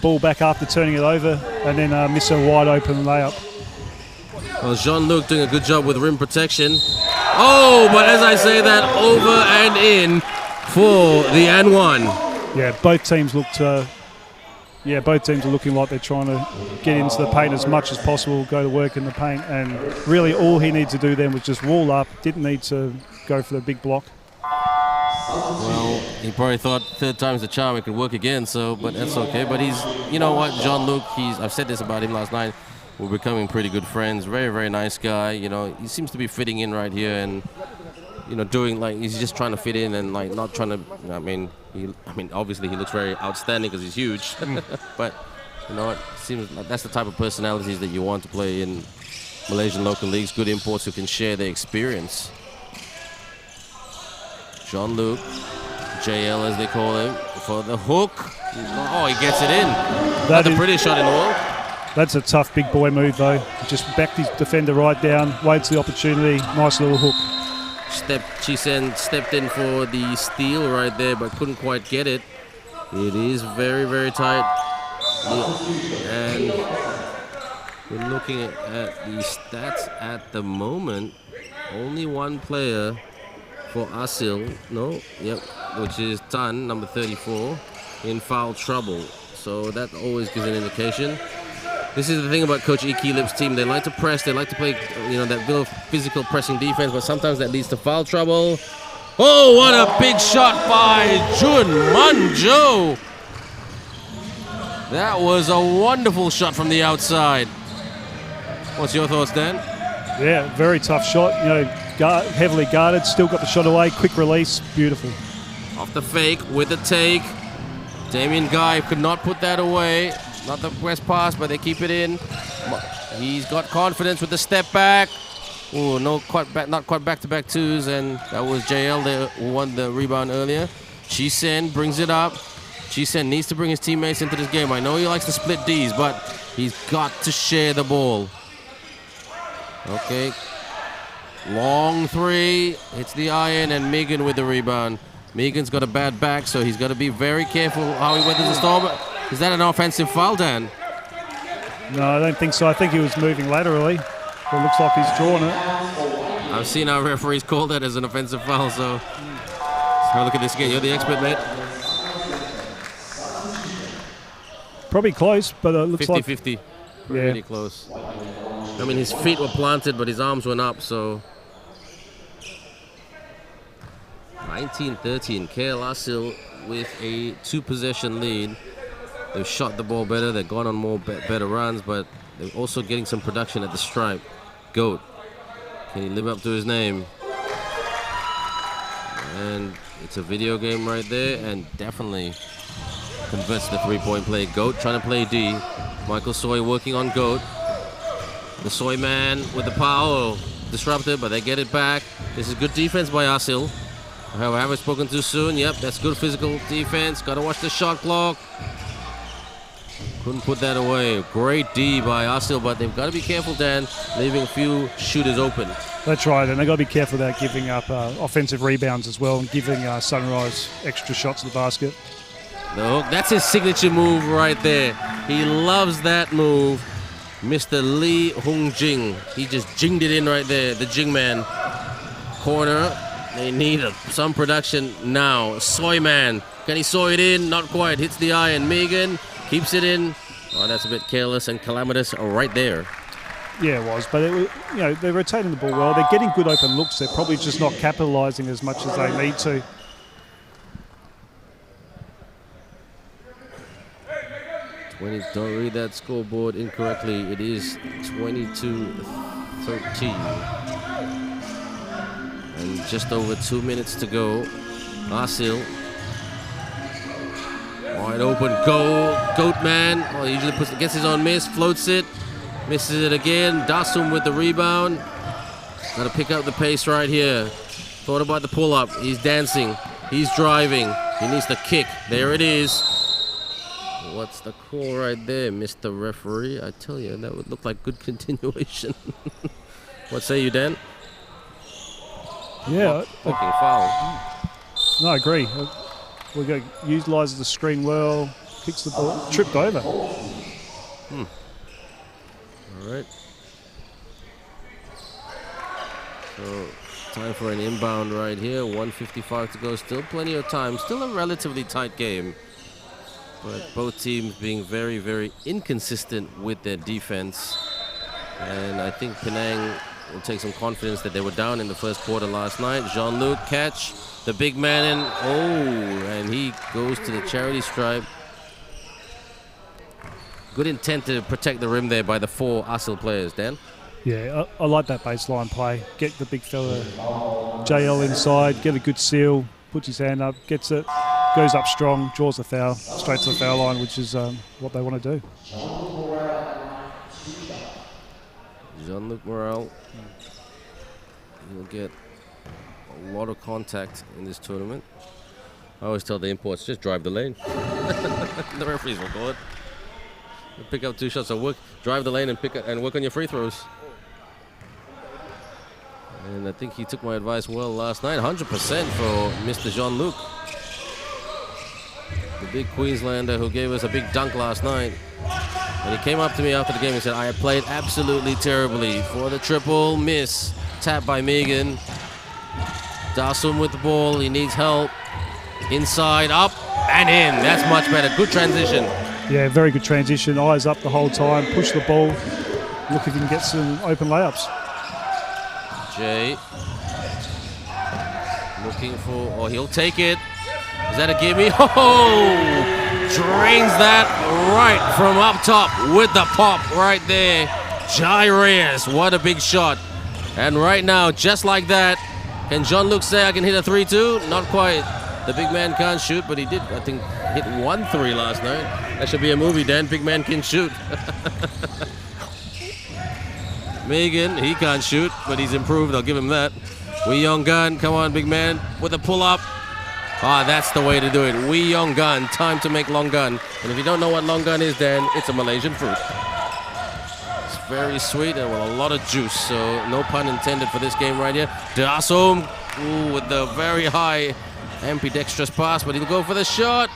ball back after turning it over and then miss a wide open layup. Well, Jean-Luc doing a good job with rim protection. Oh, but as I say that, over and in for the and one. Yeah, both teams looked. Both teams are looking like they're trying to get into the paint as much as possible, go to work in the paint, and really all he needed to do then was just wall up. Didn't need to go for the big block. Well, he probably thought third time's the charm, it could work again. So, but that's okay. But he's, you know what, Jean-Luc. I've said this about him last night. We're becoming pretty good friends. Very, very nice guy. You know, he seems to be fitting in right here, and you know, doing like he's just trying to fit in and like not trying to. I mean, obviously he looks very outstanding because he's huge. But you know, it seems like that's the type of personalities that you want to play in Malaysian local leagues. Good imports who can share their experience. Jean-Luc, JL as they call him, for the hook. Oh, he gets it in. That's the prettiest shot in the world. That's a tough big boy move though. Just backed his defender right down, waits the opportunity. Nice little hook. Chisen stepped in for the steal right there, but couldn't quite get it. It is very, very tight. And we're looking at the stats at the moment. Only one player for Aseel, which is Tan, number 34, in foul trouble. So that always gives an indication. This is the thing about Coach Iki Lip's team. They like to press. They like to play, that little physical pressing defense, but sometimes that leads to foul trouble. Oh, what a big shot by Jun Manjo. That was a wonderful shot from the outside. What's your thoughts, Dan? Yeah, very tough shot. Heavily guarded, still got the shot away. Quick release, beautiful. Off the fake with the take. Damien Guy could not put that away. Not the best pass, but they keep it in. He's got confidence with the step back. Oh, not quite back-to-back twos, and that was JL who won the rebound earlier. Chisen brings it up. Chisen needs to bring his teammates into this game. I know he likes to split Ds, but he's got to share the ball. Okay. Long three. Hits the iron, and Megan with the rebound. Megan's got a bad back, so he's got to be very careful how he weathers the storm. Is that an offensive foul, Dan? No, I don't think so. I think he was moving laterally. It looks like he's drawn it. I've seen our referees call that as an offensive foul, so let's have a look at this again. You're the expert, mate. Probably close, but it looks 50-50. Really close. I mean, his feet were planted, but his arms went up, so... 19-13, KL Aseel with a 2-possession lead. They've shot the ball better, they've gone on more better runs, but they're also getting some production at the stripe. Goat, can he live up to his name? And it's a video game right there, and definitely converts the three-point play. Goat trying to play D. Michael Soy working on Goat. The Soy man with the power disrupted, but they get it back. This is good defense by Aseel. Have I spoken too soon? Yep, that's good physical defense. Got to watch the shot clock. Couldn't put that away. Great D by Aseel, but they've got to be careful, Dan, leaving a few shooters open. That's right, and they've got to be careful about giving up offensive rebounds as well and giving Sunrise extra shots at the basket. The hook, that's his signature move right there. He loves that move. Mr. Lee Hung Jing. He just jinged it in right there, the Jing man. Corner. They need some production now. Soy man. Can he soy it in? Not quite. Hits the iron. Megan keeps it in. Oh, that's a bit careless and calamitous right there. Yeah, it was. But they're rotating the ball well. They're getting good open looks. They're probably just not capitalizing as much as they need to. Don't read that scoreboard incorrectly. It is 22-13. And just over 2 minutes to go. Aseel. Wide open Goat man. Oh, he usually gets his own miss, floats it, misses it again. Dasum with the rebound. Got to pick up the pace right here. Thought about the pull-up. He's dancing. He's driving. He needs the kick. There it is. What's the call right there, Mr. Referee? I tell you, that would look like good continuation. What say you, Dan? Yeah. Foul. No, I agree. We've got to utilise the screen well, kicks the ball, tripped over. All right. So time for an inbound right here. 1:55 to go. Still plenty of time. Still a relatively tight game. But both teams being very, very inconsistent with their defense. And I think Penang will take some confidence that they were down in the first quarter last night. Jean-Luc catch. The big man in. Oh, and he goes to the charity stripe. Good intent to protect the rim there by the 4 Aseel players, Dan. Yeah, I like that baseline play. Get the big fella JL inside, get a good seal, puts his hand up, gets it, goes up strong, draws the foul, straight to the foul line, which is what they want to do. Jean-Luc Morel. He'll get a lot of contact in this tournament. I always tell the imports, just drive the lane. The referees will call it. Pick up 2 shots, so work, drive the lane and pick up, and work on your free throws. And I think he took my advice well last night. 100% for Mr. Jean-Luc. The big Queenslander who gave us a big dunk last night. And he came up to me after the game and said, I played absolutely terribly. For the triple, miss. Tap by Megan. Darsum with the ball, he needs help. Inside, up, and in. That's much better. Good transition. Yeah, very good transition. Eyes up the whole time. Push the ball. Look if he can get some open layups. Jay. Looking for, oh, he'll take it. Is that a gimme? Oh! Drains that right from up top with the pop right there. Jai Reyes, what a big shot. And right now, just like that, can Jean-Luc say I can hit a 3-2? Not quite. The big man can't shoot, but he did, I think, hit 1-3 last night. That should be a movie, Dan. Big man can shoot. Megan, he can't shoot, but he's improved. I'll give him that. Wee Yong Gun, come on, big man, with a pull-up. Ah, that's the way to do it. Wee Yong Gun, time to make long gun. And if you don't know what long gun is, Dan, it's a Malaysian fruit. It's very sweet and with a lot of juice, so no pun intended for this game right here. Darsum, ooh, with the very high ambidextrous pass, but he'll go for the shot.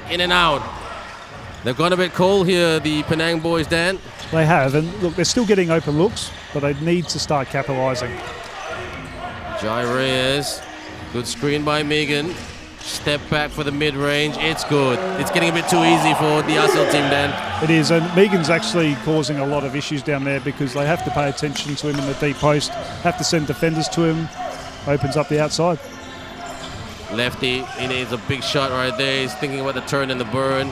In and out. They've gone a bit cold here, the Penang boys, Dan. They have, and look, they're still getting open looks, but they need to start capitalising. Jai Reyes, good screen by Megan. Step back for the mid-range, it's good. It's getting a bit too easy for the Aseel team, Dan. It is, and Megan's actually causing a lot of issues down there because they have to pay attention to him in the deep post, have to send defenders to him, opens up the outside. Lefty, he needs a big shot right there. He's thinking about the turn and the burn.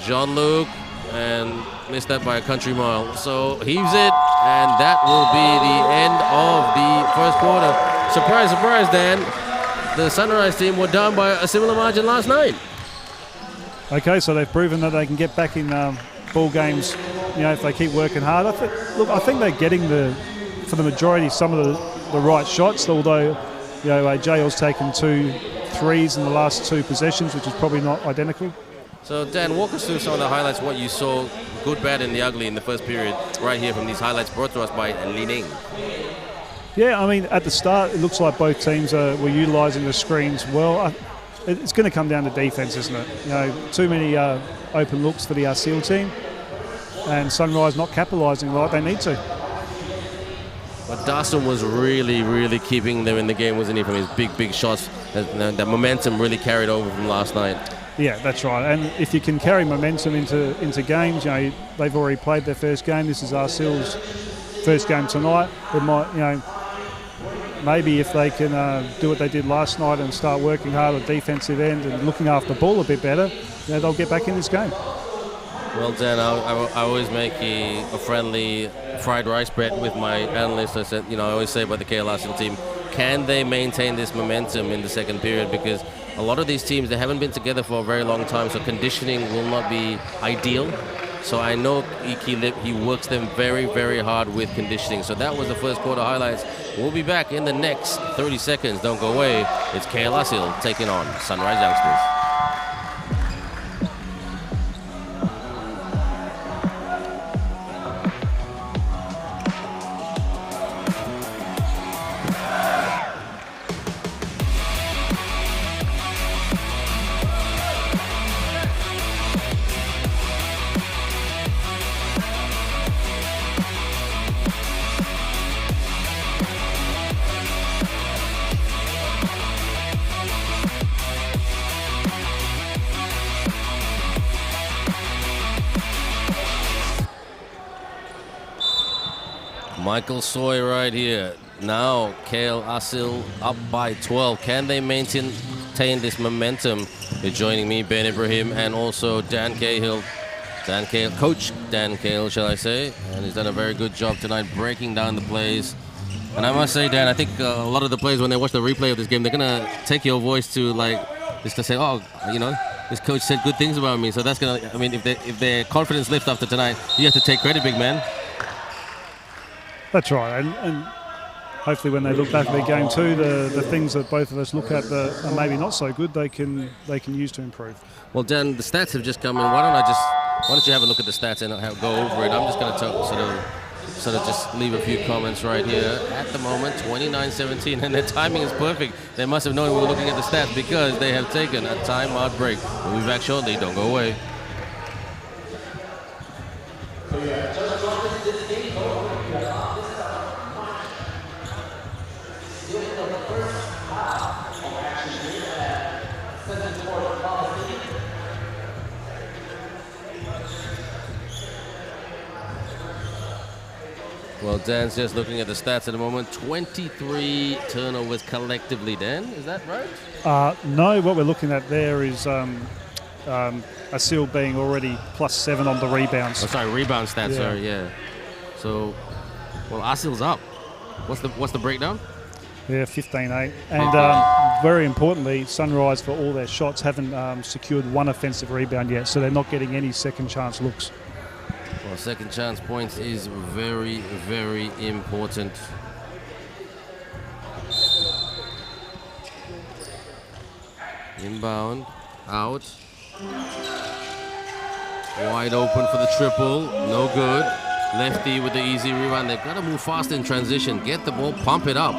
Jean-Luc, and missed that by a country mile. So heaves it, and that will be the end of the first quarter. Surprise, surprise, Dan. The Sunrise team were down by a similar margin last night. Okay, so they've proven that they can get back in ball games, you know, if they keep working hard. I think they're getting for the majority, some of the right shots, although, you know, JL's taken 2 threes in the last 2 possessions, which is probably not identical. So, Dan, walk us through some of the highlights, what you saw, good, bad, and the ugly in the first period, right here from these highlights brought to us by Li Ning. Yeah, I mean, at the start, it looks like both teams were utilising the screens well. It's going to come down to defence, isn't it? You know, too many open looks for the Aseel team, and Sunrise not capitalising like they need to. But Darsum was really, really keeping them in the game, wasn't he, from his big, big shots. That momentum really carried over from last night. Yeah, that's right. And if you can carry momentum into games, you know, they've already played their first game. This is Aseel's first game tonight. It might, you know, maybe if they can do what they did last night and start working hard on the defensive end and looking after the ball a bit better, you know, they'll get back in this game. Well, Dan, I always make a friendly fried rice bet with my analysts. I said, you know, I always say about the KL Aseel team, can they maintain this momentum in the second period? Because a lot of these teams, they haven't been together for a very long time, so conditioning will not be ideal. So I know he works them very, very hard with conditioning. So that was the first quarter highlights. We'll be back in the next 30 seconds. Don't go away. It's KL Aseel taking on Sunrise Youngsters. Michael Soy right here. Now, Kale Aseel up by 12. Can they maintain this momentum? They're joining me, Ben Ibrahim, and also Dan Cahill. Coach Dan Cahill, shall I say. And he's done a very good job tonight breaking down the plays. And I must say, Dan, I think a lot of the players, when they watch the replay of this game, they're going to take your voice to, like, just to say, oh, you know, this coach said good things about me. So that's going to, I mean, if their confidence lifts after tonight, you have to take credit, big man. That's right. And hopefully when they look back at their game too, the things that both of us look at that are maybe not so good, they can use to improve. Well, Dan, the stats have just come in. Why don't you have a look at the stats and go over it? I'm just going to sort of just leave a few comments right here. At the moment, 29-17, and their timing is perfect. They must have known we were looking at the stats because they have taken a timeout break. We'll be back shortly. Don't go away. Well, Dan's just looking at the stats at the moment. 23 turnovers collectively, Dan. Is that right? No, what we're looking at there is Aseel being already +7 on the rebounds. Oh, sorry, rebound stats, sorry, yeah. So, well, Aseel's up. What's the breakdown? Yeah, 15-8. And very importantly, Sunrise, for all their shots, haven't secured one offensive rebound yet, so they're not getting any second chance looks. Well, second chance points is very, very important. Inbound, out. Wide open for the triple, no good. Lefty with the easy rebound. They've got to move fast in transition. Get the ball, pump it up.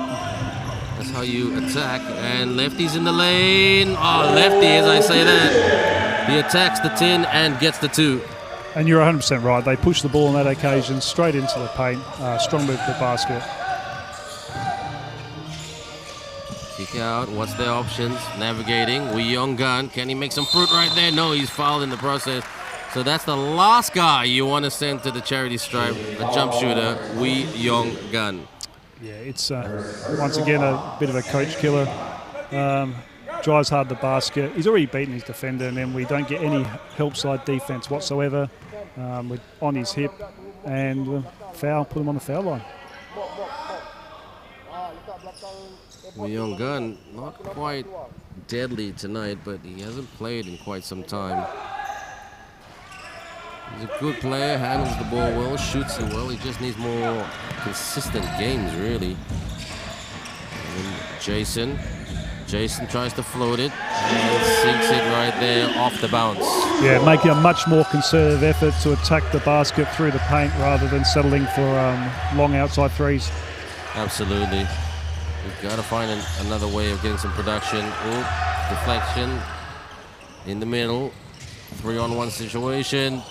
That's how you attack. And Lefty's in the lane. Oh, Lefty, as I say that. He attacks the 10 and gets the 2. And you're 100% right. They push the ball on that occasion straight into the paint. Strong move to the basket. Kick out. What's their options? Navigating. Wee Young Gun. Can he make some fruit right there? No, he's fouled in the process. So that's the last guy you want to send to the charity stripe, a jump shooter, Wee Young Gun. Yeah, it's once again a bit of a coach killer. Drives hard the basket. He's already beaten his defender, and then we don't get any help side defense whatsoever. We're on his hip, and foul, put him on the foul line. Wee Young Gun, not quite deadly tonight, but he hasn't played in quite some time. He's a good player, handles the ball well, shoots it well. He just needs more consistent games, really. And Jason tries to float it and sinks it right there off the bounce. Yeah, making a much more conservative effort to attack the basket through the paint rather than settling for long outside threes. Absolutely. We've got to find another way of getting some production. Oop, deflection in the middle. 3-on-1 situation.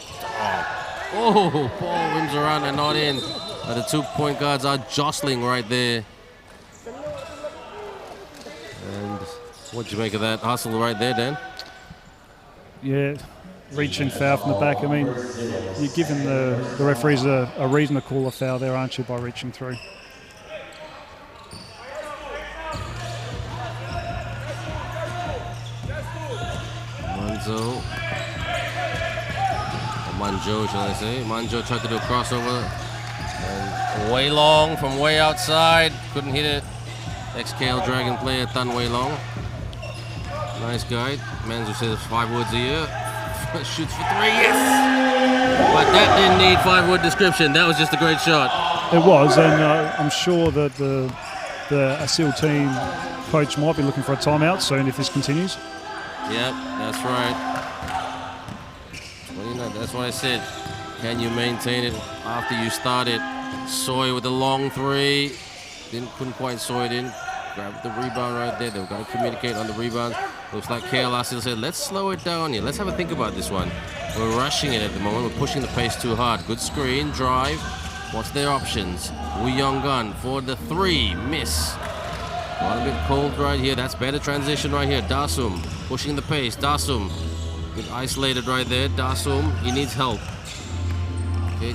Oh, ball rims around and not in. The 2 point guards are jostling right there. And what'd you make of that hustle right there, Dan? Yeah, reaching foul from the back. I mean, you're giving the referees a reason to call a foul there, aren't you, by reaching through? Manjo, shall I say. Manjo tried to do a crossover. And way long from way outside. Couldn't hit it. Ex-KL Dragon player, Tan Way Long. Nice guy. Manzo says 5 words a year. Shoots for 3, yes! But that didn't need 5-word description. That was just a great shot. It was, and I'm sure that the Aseel team coach might be looking for a timeout soon if this continues. Yep, that's right. 29, that's what I said. Can you maintain it after you start it? Soy with the long 3. Couldn't quite soy it in. Grabbed the rebound right there. They've got to communicate on the rebound. Looks like KL Aseel said, let's slow it down here. Let's have a think about this one. We're rushing it at the moment. We're pushing the pace too hard. Good screen, drive. What's their options? Wee Young Gun for the 3. Miss. Got a bit cold right here. That's better transition right here. Dasum pushing the pace. Dasum get isolated right there. Dasum, he needs help. Okay,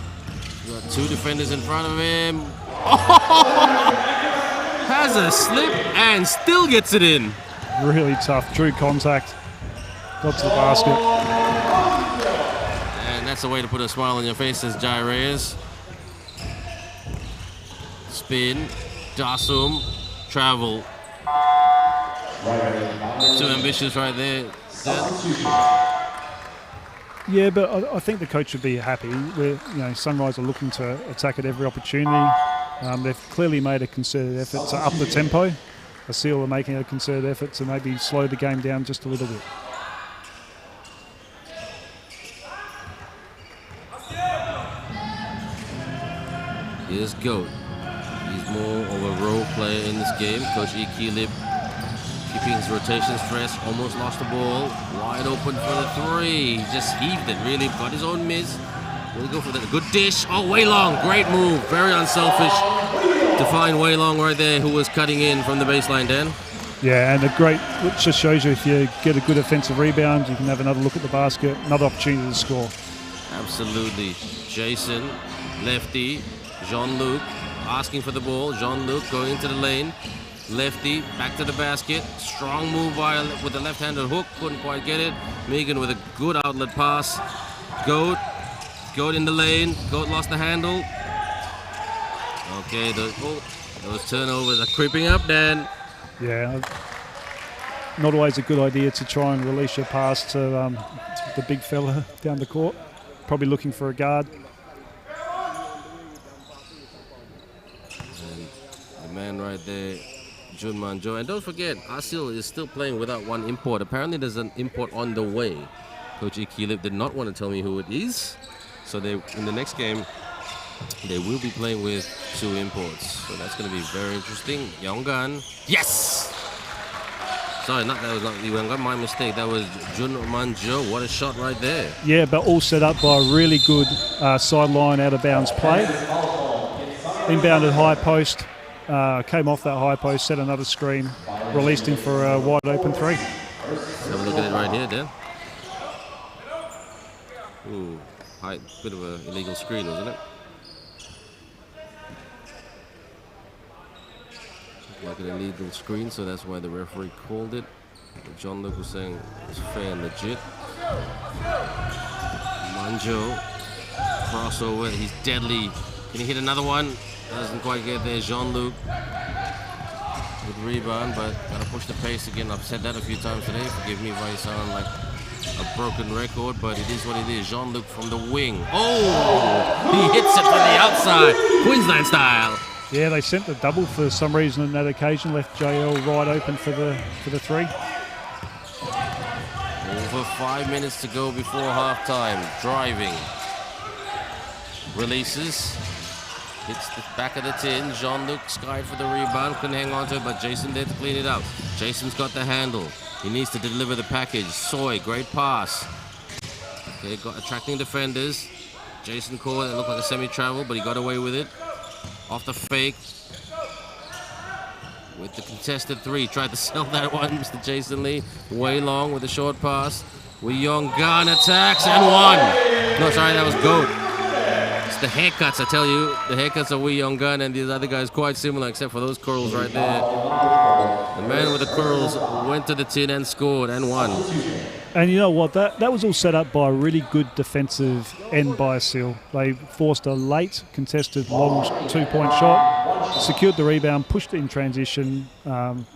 Got two defenders in front of him. Has a slip and still gets it in. Really tough. Drew contact. Got to the basket. And that's the way to put a smile on your face, says Jai Reyes. Spin. Dasum. Travel. Too ambitious right there. Yeah, but I think the coach would be happy. Sunrise are looking to attack at every opportunity. They've clearly made a concerted effort to up the tempo. Aseel are making a concerted effort to maybe slow the game down just a little bit. Here's Goat. He's more of a role player in this game. Coach E. Keelip keeping his rotation stress. Almost lost the ball. Wide open for the three. He just heaved it, really. Got his own miss. We'll go for the good dish. Oh, Wei Long. Great move. Very unselfish to find Wei Long right there, who was cutting in from the baseline, Dan. Yeah, and which just shows you if you get a good offensive rebound, you can have another look at the basket, another opportunity to score. Absolutely. Jason, lefty, Jean-Luc asking for the ball. Jean-Luc going into the lane. Lefty, back to the basket. Strong move with the left-handed hook. Couldn't quite get it. Megan with a good outlet pass. Goat in the lane. Goat lost the handle. Okay, those turnovers are creeping up, Dan. Yeah, not always a good idea to try and release your pass to the big fella down the court. Probably looking for a guard. And the man right there, Junman Joe. And don't forget, Aseel is still playing without one import. Apparently there's an import on the way. Coach Ikilip did not want to tell me who it is. So in the next game, they will be playing with two imports. So that's going to be very interesting. Yonggan. Yes! Sorry, that was not Yonggan. My mistake. That was Junman Joe. What a shot right there. Yeah, but all set up by a really good sideline out of bounds play. Inbounded high post. Came off that high post, set another screen, released him for a wide open three. Let's have a look at it right here, Dan. Ooh, bit of an illegal screen, wasn't it? Like an illegal screen, so that's why the referee called it. Jean-Luc was saying it's fair and legit. Manjo, crossover, he's deadly. Can he hit another one? Doesn't quite get there. Jean-Luc, good rebound, but gotta push the pace again. I've said that a few times today. Forgive me if I sound like a broken record, but it is what it is. Jean-Luc from the wing. Oh, he hits it from the outside, Queensland style. Yeah, they sent the double for some reason on that occasion. Left JL right open for the three. Over 5 minutes to go before halftime. Driving. Releases. Hits the back of the tin. Jean-Luc skied for the rebound. Couldn't hang on to it, but Jason there to clean it out. Jason's got the handle. He needs to deliver the package. Soy, great pass. Okay, attracting defenders. Jason caught it. Looked like a semi-travel, but he got away with it. Off the fake. With the contested three. Tried to sell that one, Mr. Jason Lee. Wei Long with a short pass. Wei Yonggan attacks and one. No, sorry, that was Goat. It's the haircuts, I tell you. The haircuts of Wei Yonggan and these other guys quite similar, except for those curls right there. The man with the curls went to the tin and scored and won. And you know what? That was all set up by a really good defensive end by Aseel. They forced a late contested long two-point shot, secured the rebound, pushed it in transition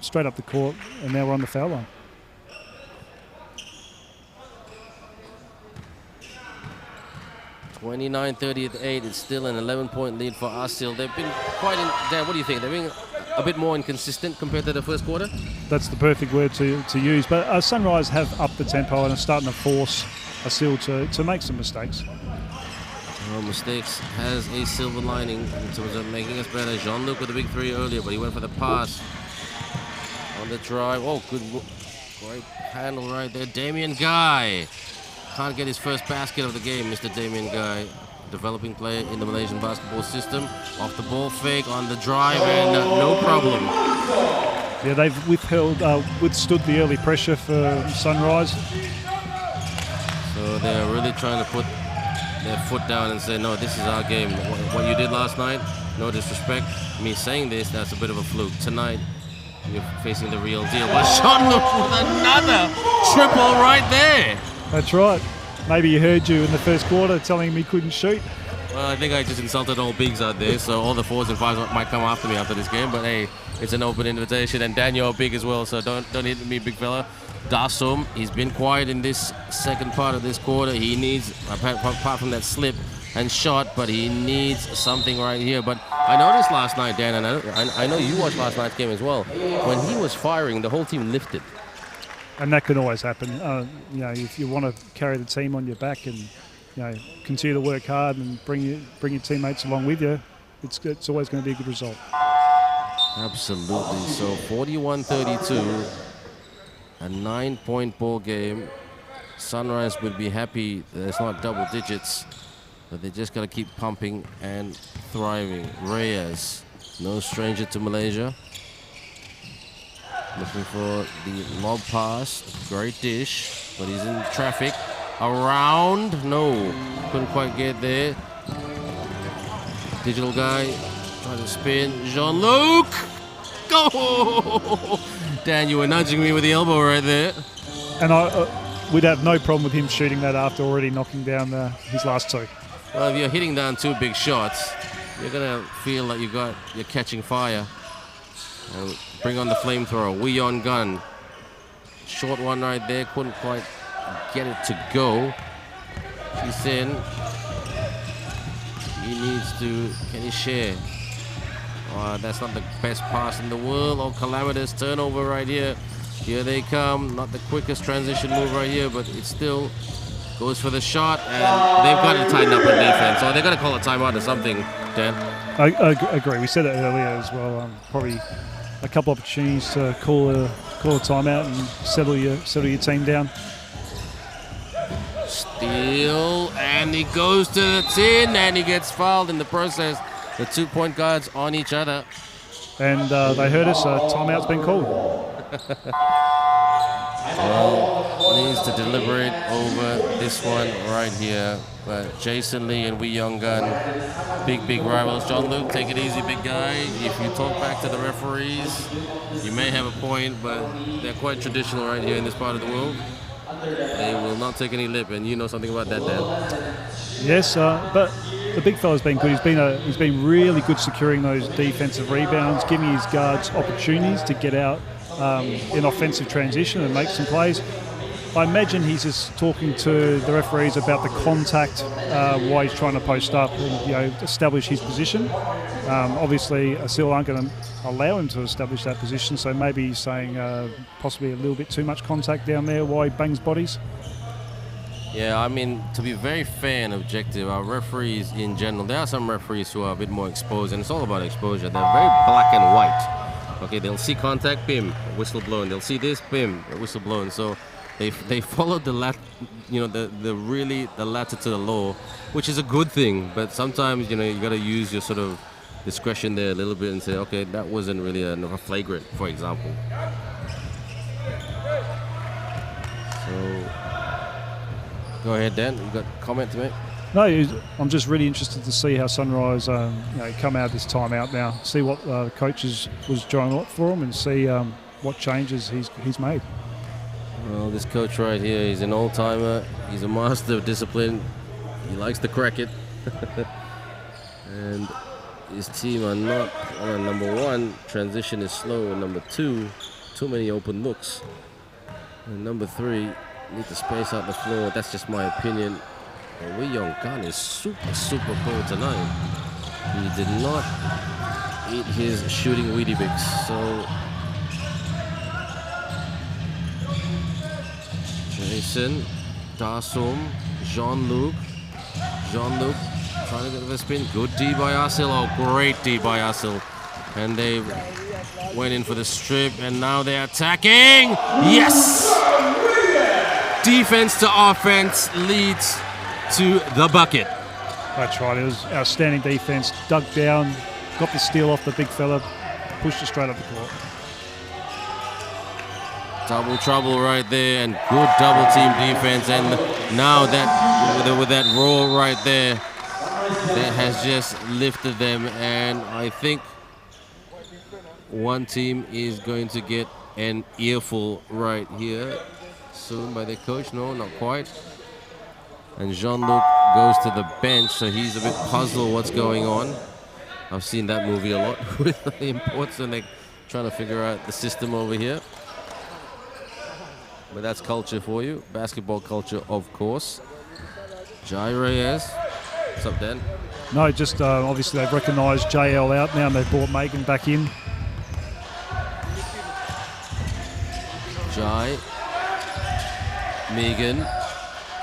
straight up the court, and now we're on the foul line. (29-38). It's still an 11-point lead for Aseel. They've been quite Dan, what do you think? They've been a bit more inconsistent compared to the first quarter? That's the perfect word to use. But Sunrise have upped the tempo and are starting to force Aseel to make some mistakes. Well, mistakes has a silver lining in terms of making us better. Jean-Luc with a big three earlier, but he went for the pass on the drive. Oh, great handle right there. Damien Guy can't get his first basket of the game, Mr. Damien Guy. Developing player in the Malaysian basketball system. Off the ball fake on the drive and no problem. Yeah, they've withstood the early pressure for Sunrise. So they're really trying to put their foot down and say, no, this is our game. What you did last night, no disrespect. Me saying this, that's a bit of a fluke. Tonight, you're facing the real deal. But Jean-Luc with another triple right there. That's right. Maybe he heard you in the first quarter telling him he couldn't shoot. Well, I think I just insulted all bigs out there, so all the 4s and 5s might come after me after this game. But hey, it's an open invitation, and Daniel big as well, so don't hit me, big fella. Dasum, he's been quiet in this second part of this quarter. He needs, apart from that slip and shot, but he needs something right here. But I noticed last night, Dan, and I know you watched last night's game as well. When he was firing, the whole team lifted. And that can always happen. You know, if you want to carry the team on your back and, you know, continue to work hard and bring your teammates along with you, it's always going to be a good result. Absolutely. So 41-32, a 9-point ball game. Sunrise would be happy that it's not double digits, but they just got to keep pumping and thriving. Reyes, no stranger to Malaysia. Looking for the lob pass. Great dish, but he's in traffic. Around, no, couldn't quite get there. Digital guy trying to spin. Jean-Luc, go! Dan, you were nudging me with the elbow right there. And we'd have no problem with him shooting that after already knocking down his last 2. Well, if you're hitting down 2 big shots, you're gonna feel like you're catching fire. And bring on the flamethrower. We on gun. Short one right there. Couldn't quite get it to go. She's in. He needs to. Can he share? Oh, that's not the best pass in the world. Oh, calamitous turnover right here. Here they come. Not the quickest transition move right here, but it still goes for the shot. And they've got to tighten up on defense. So they're going to call a timeout or something, Dan. I agree. We said that earlier as well. Probably a couple opportunities to call a timeout and settle your team down. Steal, and he goes to the tin, and he gets fouled in the process. The 2-point guards on each other. And they heard us, timeout's been called. Well, needs to deliberate over this one right here. But Jason Lee and Wee Young Gun, big rivals. Jean-Luc, take it easy, big guy. If you talk back to the referees, you may have a point, but they're quite traditional right here in this part of the world. They will not take any lip, and you know something about that, Dan. Yes, but the big fella's been good. He's been really good securing those defensive rebounds, giving his guards opportunities to get out in offensive transition and make some plays. I imagine he's just talking to the referees about the contact, why he's trying to post up and establish his position. Obviously, Aseel aren't going to allow him to establish that position, so maybe he's saying possibly a little bit too much contact down there, why he bangs bodies. Yeah, I mean, to be very fair and objective, our referees in general, there are some referees who are a bit more exposed, and it's all about exposure. They're very black and white. Okay, they'll see contact, bim, whistle blown. They'll see this, bim, whistle blown. So they follow the letter to the law, which is a good thing. But sometimes you got to use your sort of discretion there a little bit and say, okay, that wasn't really a flagrant, for example. So go ahead, Dan. You got a comment to make? No, I'm just really interested to see how Sunrise come out this timeout now. See what the coaches was trying for him and see what changes he's made. Well, this coach right here, he's an old-timer. He's a master of discipline. He likes to crack it. And his team are not, number 1, transition is slow. And number 2, too many open looks. And number 3, need to space out the floor. That's just my opinion. And Wee Young Gun is super cold tonight. He did not eat his shooting Weetabix. So Jason, Dasum, Jean-Luc trying to get the spin. Good D by Aseel. Oh, great D by Aseel. And they went in for the strip, and now they're attacking. Yes! Defense to offense leads to the bucket. That's right. It was outstanding defense. Dug down, got the steal off the big fella, pushed it straight up the court. Double trouble right there, and good double team defense. And now that with that roll right there, that has just lifted them. And I think one team is going to get an earful right here soon by their coach. No, not quite. And Jean-Luc goes to the bench, so he's a bit puzzled what's going on. I've seen that movie a lot with the imports, and they're trying to figure out the system over here. But that's culture for you. Basketball culture, of course. Jai Reyes. What's up, Dan? No, just obviously they've recognised JL out now and they've brought Megan back in. Jai. Megan.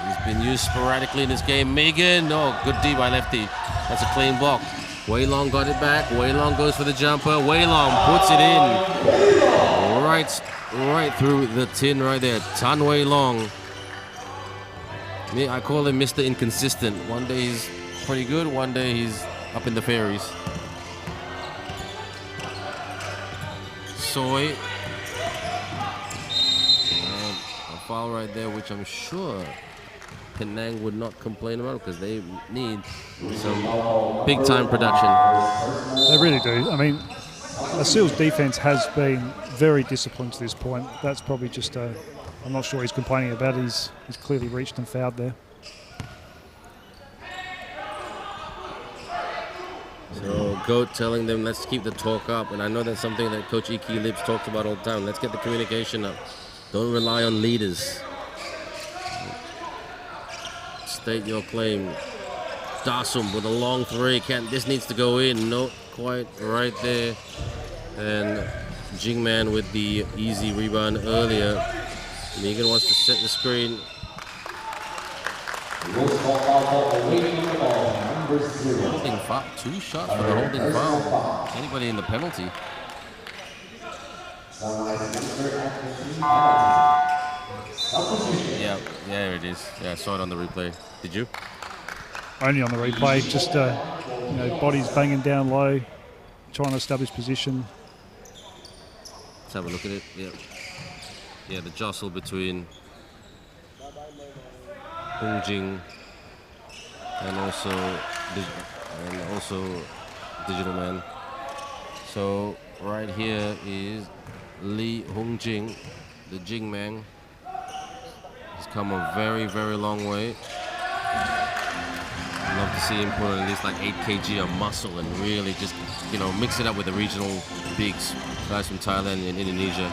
He's been used sporadically in this game. Megan. Oh, good D by lefty. That's a clean block. Wei Long got it back. Wei Long goes for the jumper. Wei Long puts it in. Right through the tin right there. Tan Wei Long. I call him Mr. Inconsistent. One day he's pretty good. One day he's up in the fairies. Soy. And a foul right there, which I'm sure Penang would not complain about because they need some big-time production. They really do. I mean, Aseel's defense has been very disciplined to this point. That's probably just I'm not sure he's complaining about it. He's clearly reached and fouled there. So Goat telling them, let's keep the talk up. And I know that's something that Coach Iki Lips talks about all the time. Let's get the communication up. Don't rely on leaders. State your claim. Dasum with a long three. This needs to go in. Not quite right there. And Jingman with the easy rebound earlier. Megan wants to set the screen. Holding foul. 2 shots for the holding foul. Anybody in the penalty? Yeah, there it is. Yeah, I saw it on the replay. Did you? Only on the replay. Just bodies banging down low, trying to establish position. Let's have a look at it. Yeah, the jostle between Hong Jing and also Digital Man. So right here is Lee Hong Jing, the Jing Man. He's come a very, very long way. I'd love to see him put on at least like 8 kg of muscle and really just, mix it up with the regional bigs, guys from Thailand and Indonesia.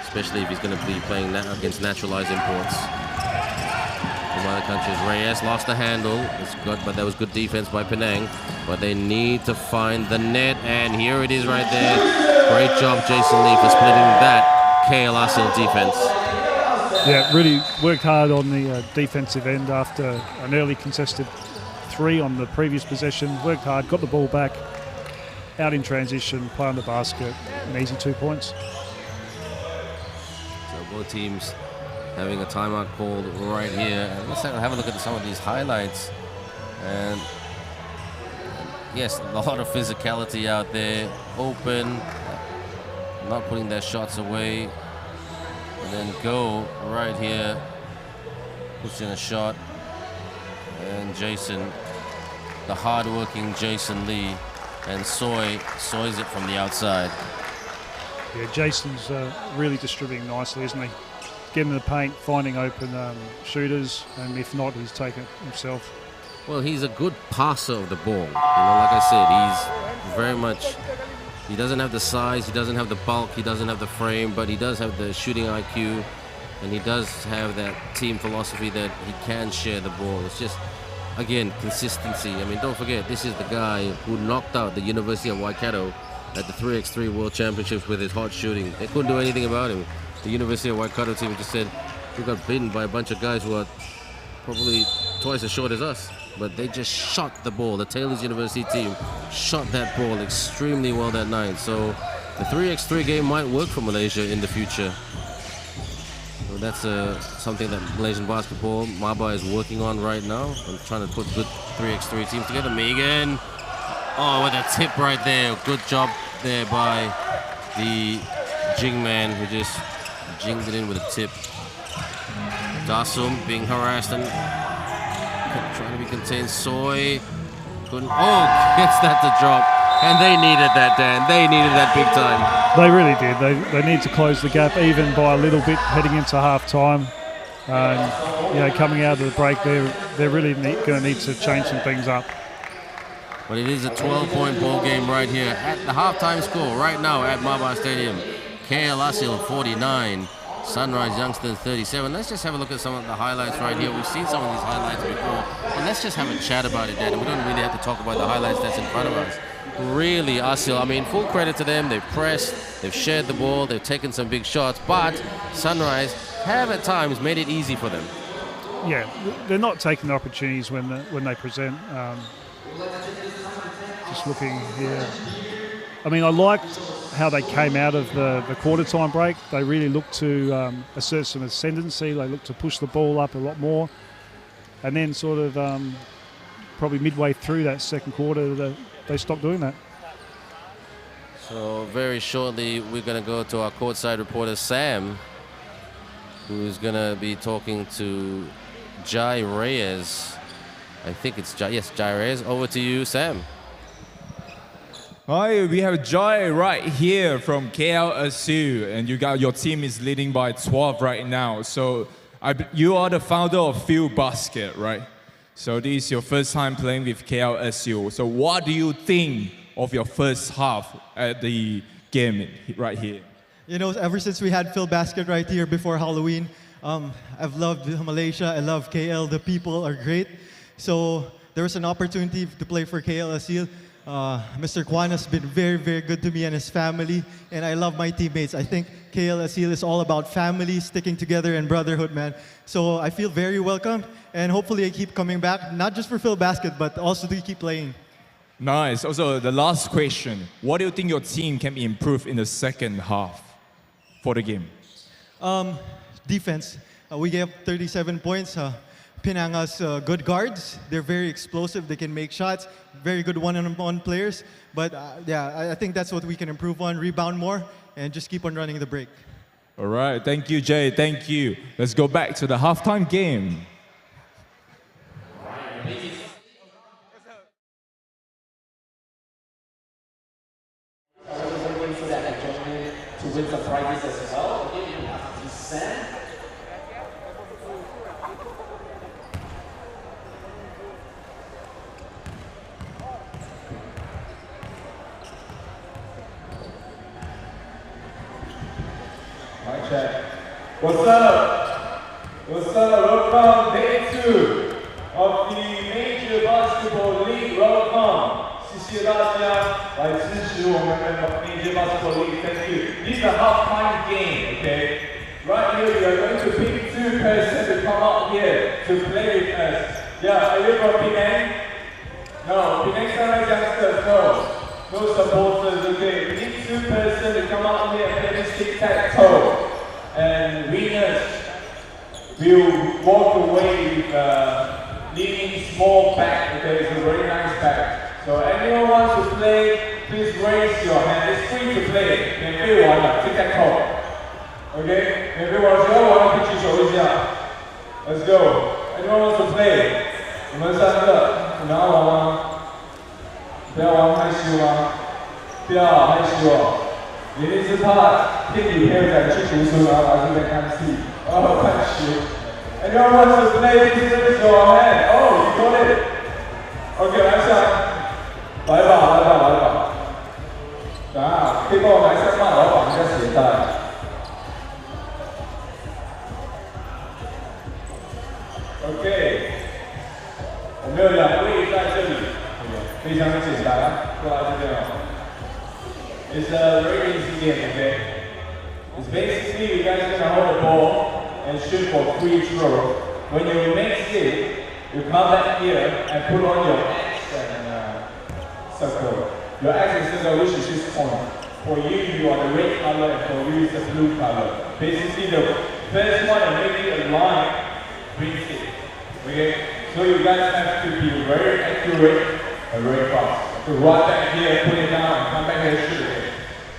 Especially if he's going to be playing against naturalized imports from other countries. Reyes lost the handle. It's good, but that was good defense by Penang. But they need to find the net, and here it is right there. Great job, Jason Lee, for splitting that KL Aseel defense. Yeah, really worked hard on the defensive end after an early contested 3 on the previous possession. Worked hard, got the ball back, out in transition, play on the basket, an easy 2 points. So both teams having a timeout called right here. And let's have a look at some of these highlights. And yes, a lot of physicality out there. Open, not putting their shots away. And then Go right here, puts in a shot. And Jason, the hard-working Jason Lee, and Soy's it from the outside. Yeah, Jason's really distributing nicely, isn't he? Getting in the paint, finding open shooters, and if not, he's taken it himself. Well, he's a good passer of the ball. Like I said, he's very much. He doesn't have the size, he doesn't have the bulk, he doesn't have the frame, but he does have the shooting IQ, and he does have that team philosophy that he can share the ball. It's just, again, consistency. I mean, don't forget, this is the guy who knocked out the University of Waikato at the 3x3 World Championships with his hot shooting. They couldn't do anything about him. The University of Waikato team just said, we got beaten by a bunch of guys who are probably twice as short as us. But they just shot the ball. The Taylor's University team shot that ball extremely well that night. So the 3x3 game might work for Malaysia in the future. So that's something that Malaysian basketball, Maba, is working on right now. I'm trying to put good 3x3 teams together. Megan. Oh, with a tip right there. Good job there by the Jing man, who just jinged it in with a tip. Dasum being harassed and trying to be contained. Soy couldn't. Oh, gets that to drop. And they needed that, Dan. They needed that big time. They really did. They need to close the gap even by a little bit heading into half time. Coming out of the break, they're really going to need to change some things up. But it is a 12-point ball game right here at the halftime score right now at Maba Stadium. KL Aseel 49, Sunrise Youngsters 37. Let's just have a look at some of the highlights right here. We've seen some of these highlights before, but let's just have a chat about it, Dan. We don't really have to talk about the highlights that's in front of us. Really, Aseel, I mean, full credit to them. They've pressed, they've shared the ball, they've taken some big shots, but Sunrise have at times made it easy for them. Yeah, they're not taking the opportunities when they present. Just looking here. I mean, I liked how they came out of the quarter time break. They really looked to assert some ascendancy. They looked to push the ball up a lot more. And then sort of probably midway through that second quarter, they stopped doing that. So very shortly, we're going to go to our courtside reporter, Sam, who's going to be talking to Jai Reyes. I think it's Jai. Yes, Jai Reyes. Over to you, Sam. Hi, we have Jai right here from KL Aseel, and your team is leading by 12 right now. So you are the founder of Field Basket, right? So this is your first time playing with KL Aseel. So what do you think of your first half at the game right here? You know, ever since we had Phil Basket right here before Halloween, I've loved Malaysia. I love KL. The people are great. So there was an opportunity to play for KL Aseel. Mr. Kwan has been very, very good to me and his family, and I love my teammates. I think KL Aseel is all about family, sticking together, and brotherhood, man. So I feel very welcome, and hopefully I keep coming back, not just for Phil Basket, but also to keep playing. Nice. Also, the last question. What do you think your team can be improved in the second half for the game? Defense. We gave 37 points. Penanga's good guards. They're very explosive. They can make shots. Very good one-on-one players. But I think that's what we can improve on. Rebound more and just keep on running the break. All right. Thank you, Jay. Thank you. Let's go back to the halftime game. To win some prizes as well. Sam. Mic check. What's up? What's up? Welcome day 2 of the Major Basketball League. Welcome. 谢谢大家来支持我们的 Major Basketball League. Thank you. This is a halftime game, okay? Right here, we are going to pick 2 persons to come up here to play with us. Yeah, are you from Penang? No, Penang Sunrise Youngsters, no. No supporters, okay? We need 2 persons to come up here and play this tic-tac-toe. And winners will walk away with leading small bag, okay? It's a very nice bag. So anyone wants to play, please raise your hand. It's free to play. 免费玩的 tic-tac-toe。OK， 免费玩，只要玩可以举手一下。Let's go. Anyone wants to play？ 我们3个，你们要玩吗？不要玩害羞吗？不要害羞哦。你一定是怕骗女朋友讲去读书，然后来这边看戏，然后害羞。Anyone wants to play? Please raise your hand. Oh, you got it. OK， 来下。来吧！可以帮我拿下吗？我要绑一下鞋带。OK， 我们有2位在这里，非常简单，过来这边哦。It's a very easy game, okay? It's basically you guys are gonna hold the ball and shoot for free throw. When you make it, you come back here and put on your X and circle. Your X is circle, which is this corner. For you are the red color, and for you is the blue color. Basically, the first one and making a line brings it. Okay? So you guys have to be very accurate and very fast. So run back here, put it down, and come back here and shoot it.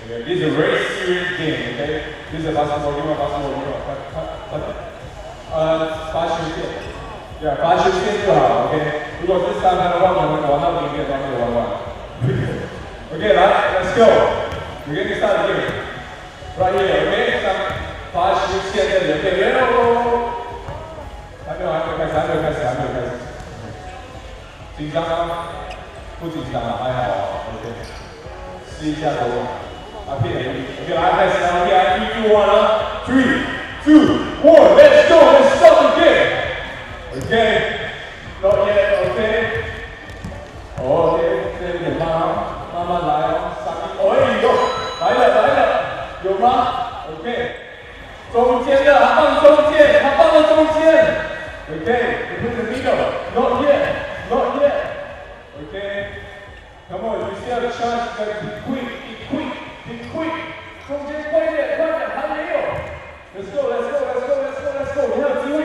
Okay, this is a very serious game, okay? This is a basketball game, basketball game. 8球线 ，Yeah， 8球线就好 ，OK。如果是3盘的话，我们玩到明天都可以玩完。OK， 来 ，Let's go。We're getting started here. Right here, OK。8球线这里 ，OK， 还没有开始。紧张吗？不紧张啊，还好 ，OK。试一下头。 Okay, I press down here. 3, 2, 1, up. 3, 2, 1. Let's go. Let's start again. Okay. Not yet. Okay. Oh, okay. 有吗？慢慢来哦。哎呦，来了，有吗 ？OK。中间的，他放中间。Okay. You put the middle. Not yet. Okay. Come on. You still have a chance. You gotta be quick. Be quick! 中间快一点，还没有 ！Let's go! 你还有机会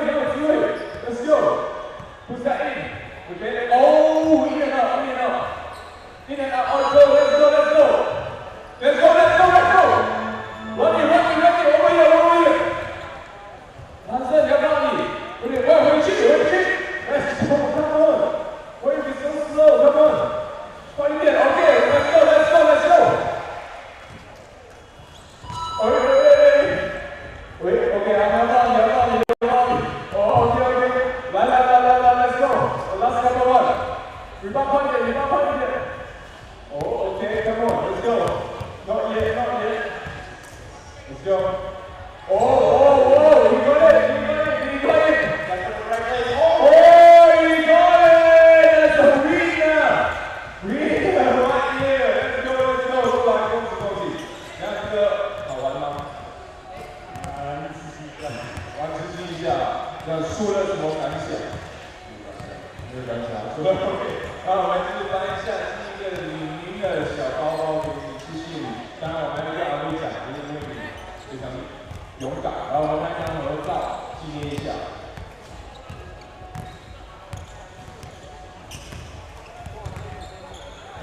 ！Let's go! Push that in! Okay? Oh! In and out! Let's go! Run it! Over here! 男生你要哪里？有点快，回去 ！Let's go! Come on! Why you be so slow? Come on! 快一点 ！Okay! Let's go! 喂 ，OK， 你要到你。哦 ，OK， 来 ，Let's go，last couple one， rebound 快一点。哦 ，OK，come on，let's go，not yet，let's go。哦 ，you got it， you got it， oh， you got it， that's a winner right here，let's go，恭喜，那这个好玩吗？ 玩吃鸡一下，那输了什么感想？没有感想，输了 OK。那我们就是颁下第一个李宁的小包包给你，谢谢你。当然我们要跟阿威讲，就是因为你非常勇敢，然后我们拍张合照纪念一下。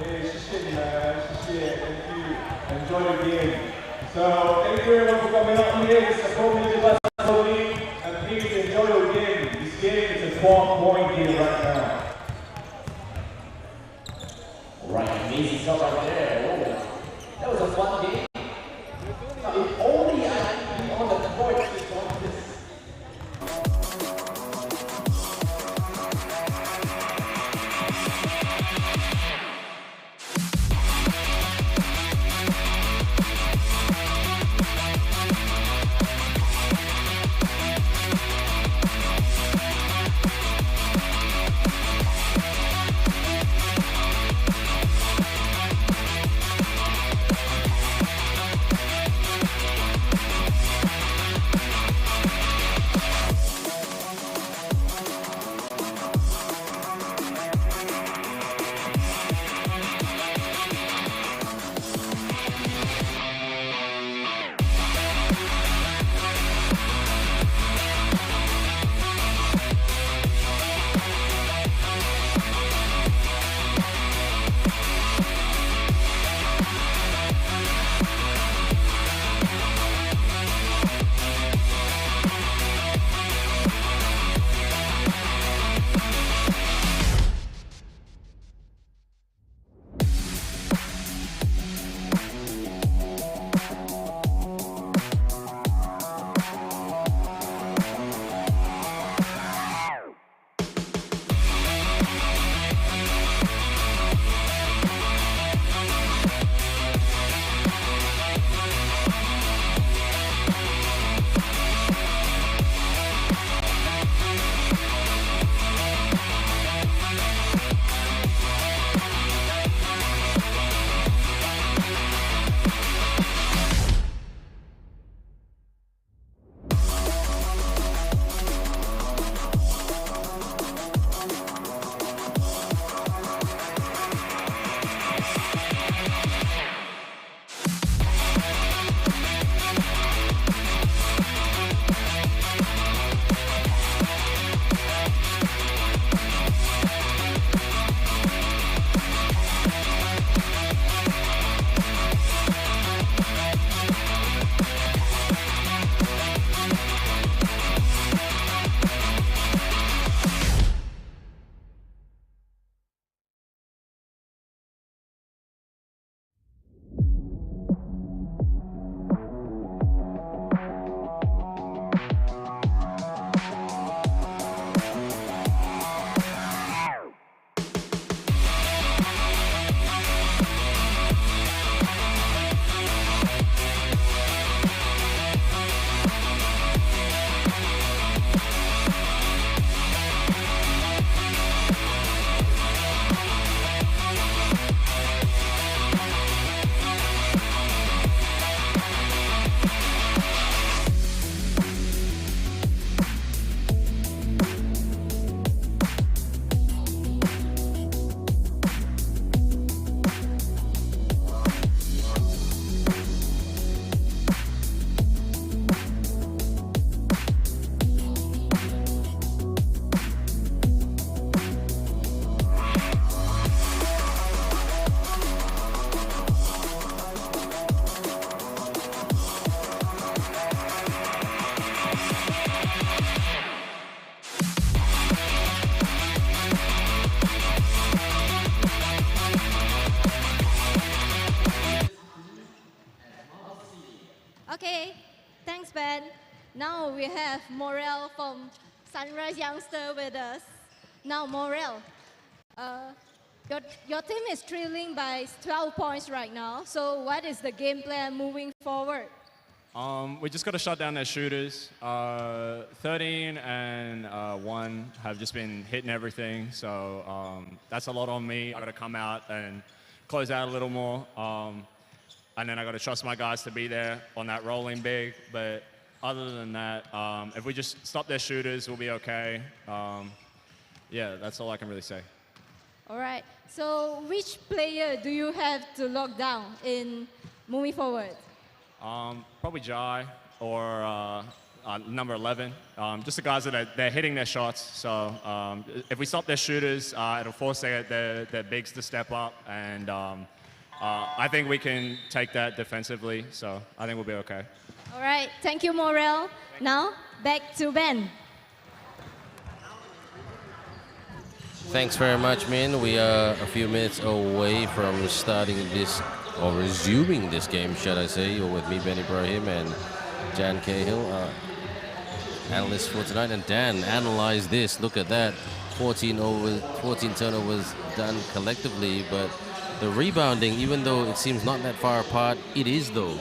谢谢你们，谢谢 ，Thank you，Enjoy the game。So thank you everyone for coming out here to support me the basketball league, and please enjoy your game. This game is a 12-point game right now. Right, amazing stuff right there. Oh, that was a fun game. If only I could be on the court just like this. fan. Now we have Morel from Sunrise Youngster with us. Now Morel, your team is trailing by 12 points right now. So what is the game plan moving forward? We just got to shut down their shooters. 13 and 1 have just been hitting everything, so that's a lot on me. I got to come out and close out a little more, and then I got to trust my guys to be there on that rolling big. But other than that, if we just stop their shooters, we'll be okay. Yeah, that's all I can really say. All right. So which player do you have to lock down in moving forward? Probably Jai or number 11. Just the guys that they're hitting their shots. So if we stop their shooters, it'll force their bigs to step up. And I think we can take that defensively. So I think we'll be okay. All right. Thank you, Morel. Now back to Ben. Thanks very much, Min. We are a few minutes away from starting this, or resuming this game, should I say. You're with me, Ben Ibrahim, and Jan Cahill, analyst for tonight. And Dan, analyze this. Look at that. 14 turnovers done collectively, but the rebounding, even though it seems not that far apart, it is though.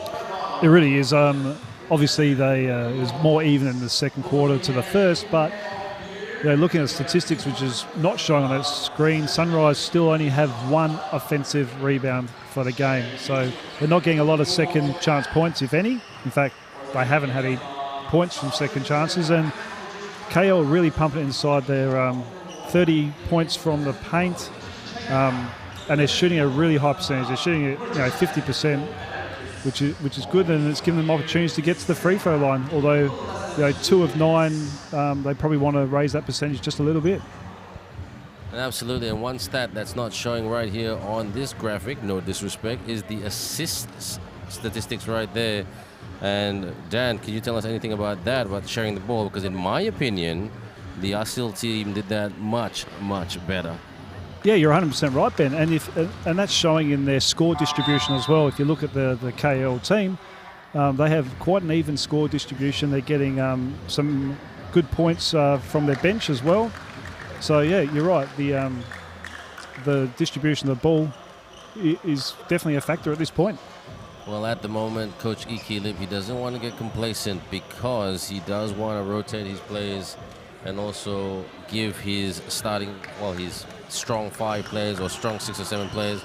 It really is. Obviously, it was more even in the second quarter to the first, but looking at the statistics, which is not showing on that screen, Sunrise still only have 1 offensive rebound for the game. So they're not getting a lot of second chance points, if any. In fact, they haven't had any points from second chances. And KL really pumping it inside their 30 points from the paint. And they're shooting a really high percentage. They're shooting at 50%, which is good, and it's given them opportunities to get to the free throw line. Although 2 of 9, they probably want to raise that percentage just a little bit. Absolutely, and one stat that's not showing right here on this graphic, no disrespect, is the assists statistics right there. And Dan, can you tell us anything about that, about sharing the ball? Because in my opinion, the Aseel team did that much, much better. Yeah, you're 100% right, Ben, and that's showing in their score distribution as well. If you look at the KL team, they have quite an even score distribution. They're getting some good points from their bench as well. So yeah, you're right. The distribution of the ball is definitely a factor at this point. Well, at the moment, Coach Iki Lip, he doesn't want to get complacent because he does want to rotate his players and also give his his strong 5 players or strong 6 or 7 players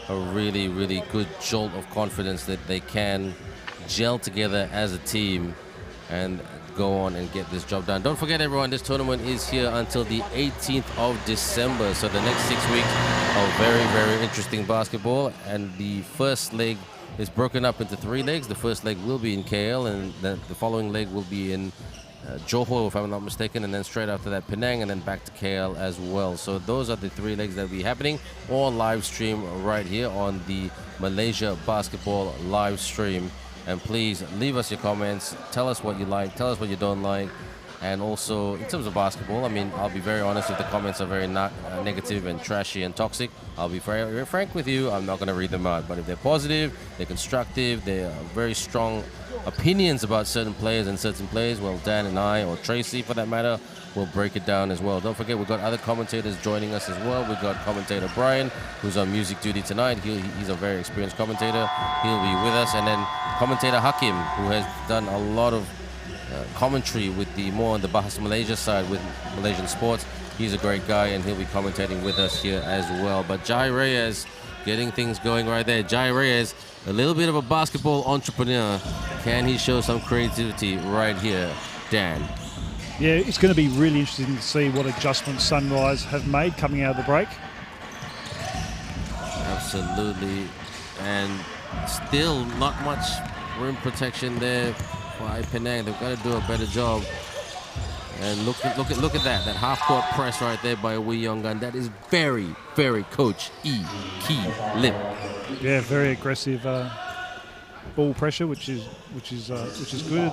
a really, really good jolt of confidence that they can gel together as a team and go on and get this job done. Don't forget, everyone, this tournament is here until the 18th of December. So the next 6 weeks of very, very interesting basketball. And the first leg is broken up into 3 legs. The first leg will be in KL, and the following leg will be in Johor, if I'm not mistaken, and then straight after that Penang, and then back to KL as well. So those are the 3 legs that will be happening, all live stream right here on the Malaysia Basketball live stream. And please leave us your comments, tell us what you like, tell us what you don't like. And also, in terms of basketball, I mean, I'll be very honest, if the comments are very negative and trashy and toxic, I'll be very frank with you, I'm not going to read them out. But if they're positive, they're constructive, they're very strong opinions about certain players and certain players, well, Dan and I, or Tracy for that matter, will break it down as well. Don't forget, we've got other commentators joining us as well. We've got commentator Brian, who's on music duty tonight. He's a very experienced commentator. He'll be with us. And then commentator Hakim, who has done a lot of commentary with more on the Bahasa Malaysia side with Malaysian sports. He's a great guy, and he'll be commentating with us here as well. But Jai Reyes getting things going right there. Jai Reyes, a little bit of a basketball entrepreneur. Can he show some creativity right here, Dan? Yeah, it's going to be really interesting to see what adjustments Sunrise have made coming out of the break. Absolutely. And still not much rim protection there by Penang. They've got to do a better job. And look at that half-court press right there by Wee Yong Gun. That is very, very Coach Iki Lip. Yeah, very aggressive ball pressure, which is good.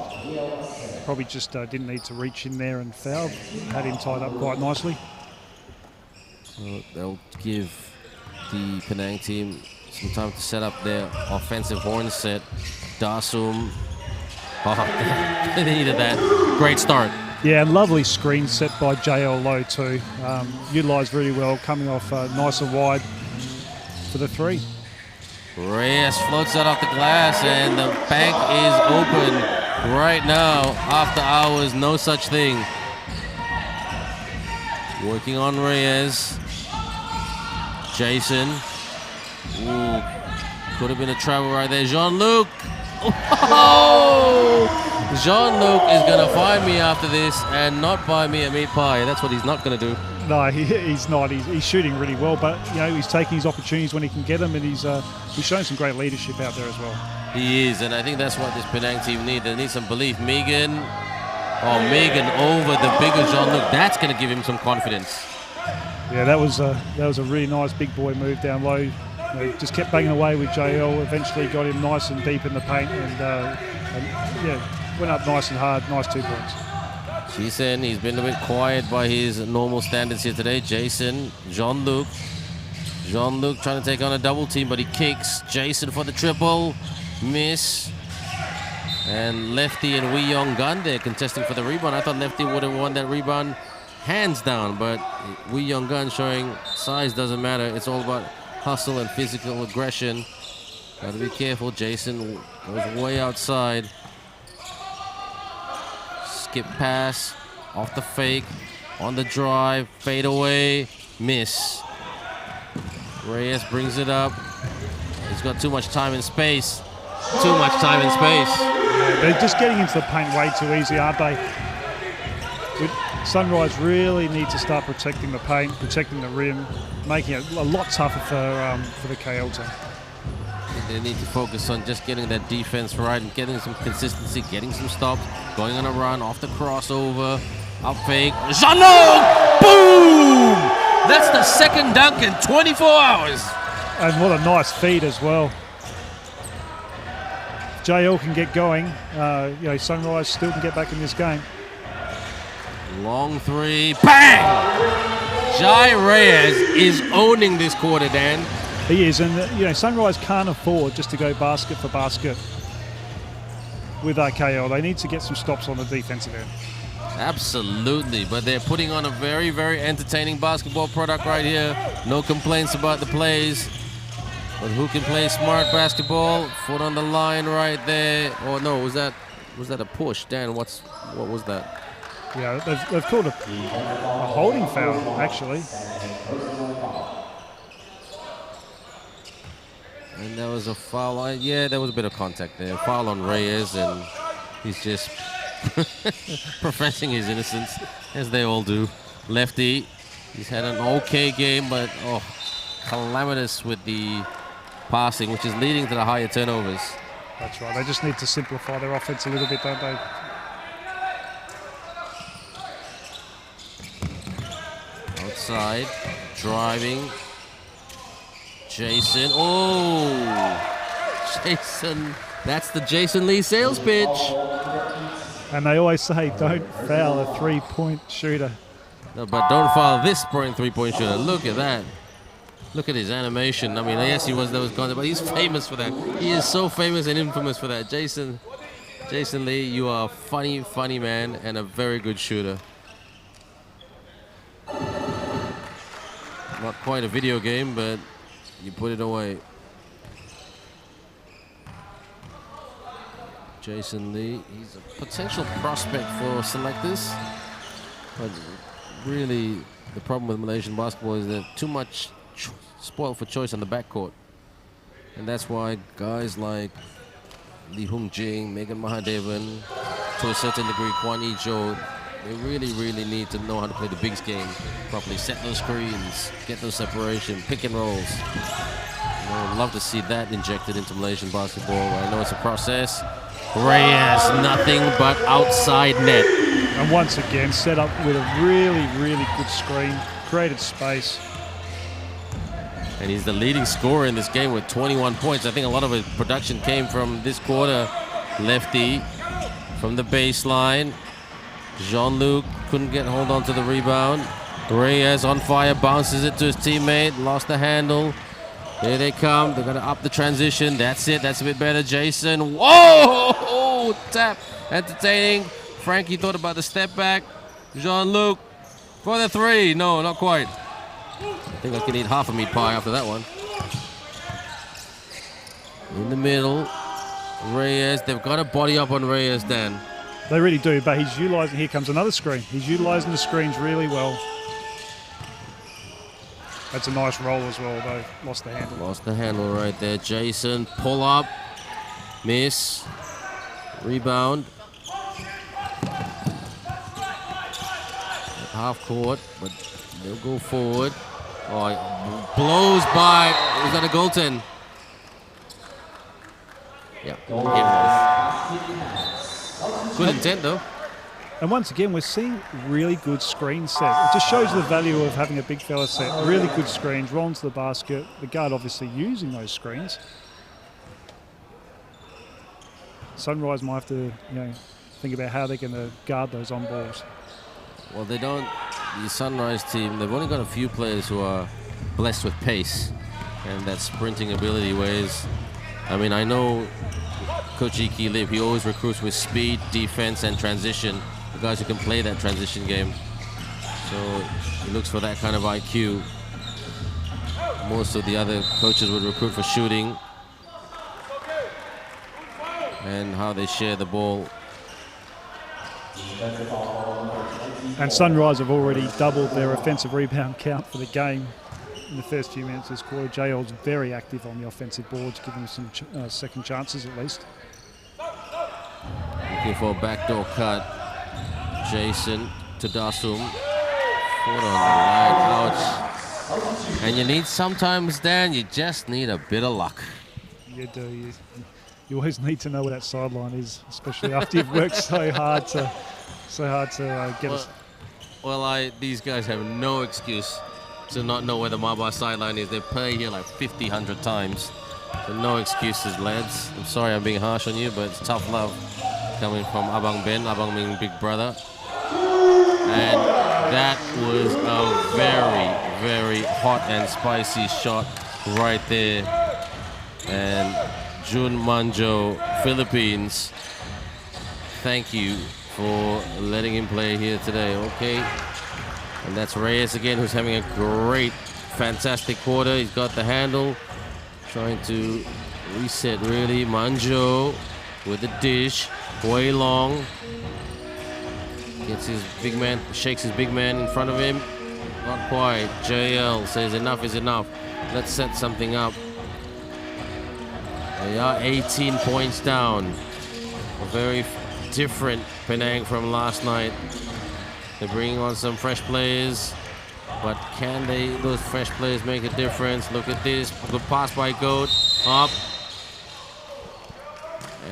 Probably just didn't need to reach in there and foul. Had him tied up quite nicely. So they'll give the Penang team some time to set up their offensive horn set. Dasum Oh, they needed that. Great start. Yeah, and lovely screen set by JL Low too. Utilised really well, coming off nice and wide for the 3. Reyes floats that off the glass, and the bank is open right now. After hours, no such thing. Working on Reyes. Jason. Ooh, could have been a travel right there. Jean-Luc. Oh! Jean-Luc is going to find me after this and not buy me a meat pie. That's what he's not going to do. No, he's not. He's shooting really well, but he's taking his opportunities when he can get them, and he's shown some great leadership out there as well. He is, and I think that's what this Penang team need. They need some belief. Megan over the bigger Jean-Luc. That's going to give him some confidence. Yeah, that was a really nice big boy move down low. Just kept banging away with JL. Eventually got him nice and deep in the paint, and went up nice and hard. Nice 2 points. Jason, he's been a bit quiet by his normal standards here today. Jason, Jean-Luc. Jean-Luc trying to take on a double team, but he kicks. Jason for the triple. Miss. And Lefty and Wee Yong Gun there contesting for the rebound. I thought Lefty would have won that rebound hands down, but Wee Yong Gun showing size doesn't matter. It's all about hustle and physical aggression. Got to be careful. Jason goes way outside. Skip pass, off the fake, on the drive, fade away, miss. Reyes brings it up. He's got too much time and space. Too much time and space. Yeah, they're just getting into the paint way too easy, aren't they? Sunrise really need to start protecting the paint, protecting the rim, making it a lot tougher for the KL team. They need to focus on just getting that defense right and getting some consistency, getting some stops, going on a run, off the crossover, up fake. Jean-Luc! Boom! That's the second dunk in 24 hours. And what a nice feed as well. JL can get going. Sunrise still can get back in this game. Long 3, bang! Jai Reyes is owning this quarter, Dan. He is, and Sunrise can't afford just to go basket for basket with KL. They need to get some stops on the defensive end. Absolutely, but they're putting on a very, very entertaining basketball product right here. No complaints about the plays, but who can play smart basketball? Foot on the line right there. Oh no, was that a push, Dan? What was that? Yeah, they've called a holding foul actually. And there was a foul. Yeah, there was a bit of contact there. Foul on Reyes, and he's just professing his innocence, as they all do. Lefty, he's had an okay game, but calamitous with the passing, which is leading to the higher turnovers. That's right. They just need to simplify their offense a little bit, don't they? Outside, driving. Jason, Jason, that's the Jason Lee sales pitch. And they always say, don't foul a three-point shooter. No, but don't foul this three-point shooter. Look at that. Look at his animation. I mean, yes, there was contact, but he's famous for that. He is so famous and infamous for that. Jason Lee, you are a funny, funny man and a very good shooter. Not quite a video game, but you put it away. Jason Lee, he's a potential prospect for selectors, but really the problem with Malaysian basketball is that too much spoiled for choice on the backcourt, and that's why guys like Lee Hung Jing, Megan Mahadevan, to a certain degree Kwan Ee Jo, they really, really need to know how to play the bigs game properly. Set those screens, get those separation, pick and rolls. I'd love to see that injected into Malaysian basketball. I know it's a process. Reyes, nothing but outside net. And once again, set up with a really, really good screen, created space. And he's the leading scorer in this game with 21 points. I think a lot of his production came from this quarter. Lefty from the baseline. Jean-Luc couldn't get hold on to the rebound. Reyes on fire, bounces it to his teammate, lost the handle. Here they come, they're gonna up the transition. That's it, that's a bit better. Jason, whoa! Oh, tap. Entertaining. Frankie thought about the step back. Jean-Luc for the 3. No, not quite. I think I can eat half a meat pie after that one. In the middle, Reyes. They've got to body up on Reyes, Dan. They really do, but he's utilising. Here comes another screen. He's utilising the screens really well. That's a nice roll as well, though. Lost the handle. Lost the handle right there. Jason, pull up. Miss. Rebound. Half court, but they'll go forward. Oh, it blows by. Is that a goaltend? Yeah. Good intent, though. And once again, we're seeing really good screen set. It just shows the value of having a big fella set. Really good screens, rolling to the basket. The guard obviously using those screens. Sunrise might have to, think about how they're going to guard those on balls. Well, they don't. The Sunrise team, they've only got a few players who are blessed with pace and that sprinting ability. Whereas, I mean, I know Coach Iki Lip, he always recruits with speed, defense, and transition. The guys who can play that transition game. So he looks for that kind of IQ. Most of the other coaches would recruit for shooting and how they share the ball. And Sunrise have already doubled their offensive rebound count for the game in the first few minutes of this quarter. JL's very active on the offensive boards, giving them some second chances at least. Looking for a backdoor cut. Jason to Dasum. Foot on the line. Ouch. And you need sometimes, Dan, you just need a bit of luck. You do. You always need to know where that sideline is, especially after you've worked so hard to get us. Well, these guys have no excuse to not know where the Maba sideline is. They play here like 50, 100 times. So no excuses, lads. I'm sorry I'm being harsh on you, but it's tough love coming from Abang Ben, Abang being big brother. And that was a very, very hot and spicy shot right there. And Jun Manjo, Philippines, thank you for letting him play here today. Okay. And that's Reyes again, who's having a great, fantastic quarter. He's got the handle, trying to reset really. Manjo with the dish. Hui Long gets his big man, shakes his big man in front of him. Not quite. JL says enough is enough. Let's set something up. They are 18 points down. A very different Penang from last night. They're bringing on some fresh players, but can those fresh players make a difference? Look at this, good pass by Goat, up.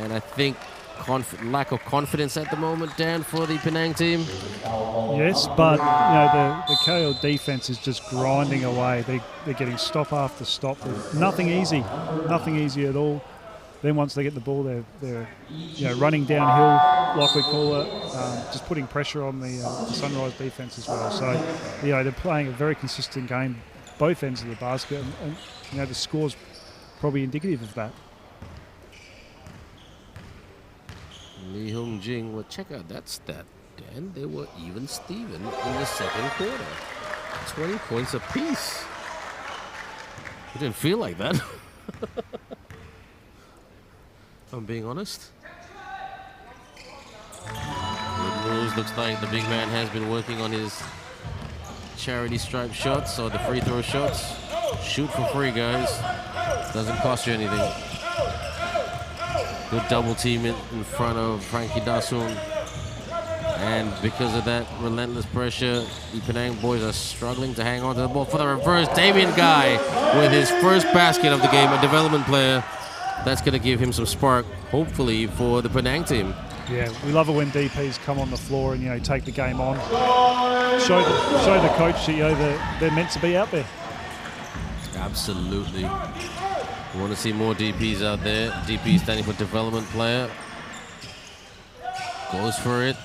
And I think lack of confidence at the moment, Dan, for the Penang team. Yes, but the KL defense is just grinding away. They're getting stop after stop. Nothing easy at all. Then once they get the ball, they're running downhill, like we call it, just putting pressure on the Sunrise defense as well. So they're playing a very consistent game, both ends of the basket, and the score's probably indicative of that. Lee Hung Jing, well, check out that stat, Dan. They were even Steven in the second quarter. 20 points apiece. It didn't feel like that. If I'm being honest. Good moves. Looks like the big man has been working on his charity stripe shots or the free throw shots. Shoot for free, guys. Doesn't cost you anything. Good double team in front of Frankie Dasum. And because of that relentless pressure, the Penang boys are struggling to hang on to the ball for the reverse. Damien Guy with his first basket of the game, a development player. That's going to give him some spark, hopefully, for the Penang team. Yeah, we love it when DPs come on the floor and take the game on. Show the coach that they're meant to be out there. Absolutely. We want to see more DPs out there. DP standing for development player. Goes for it.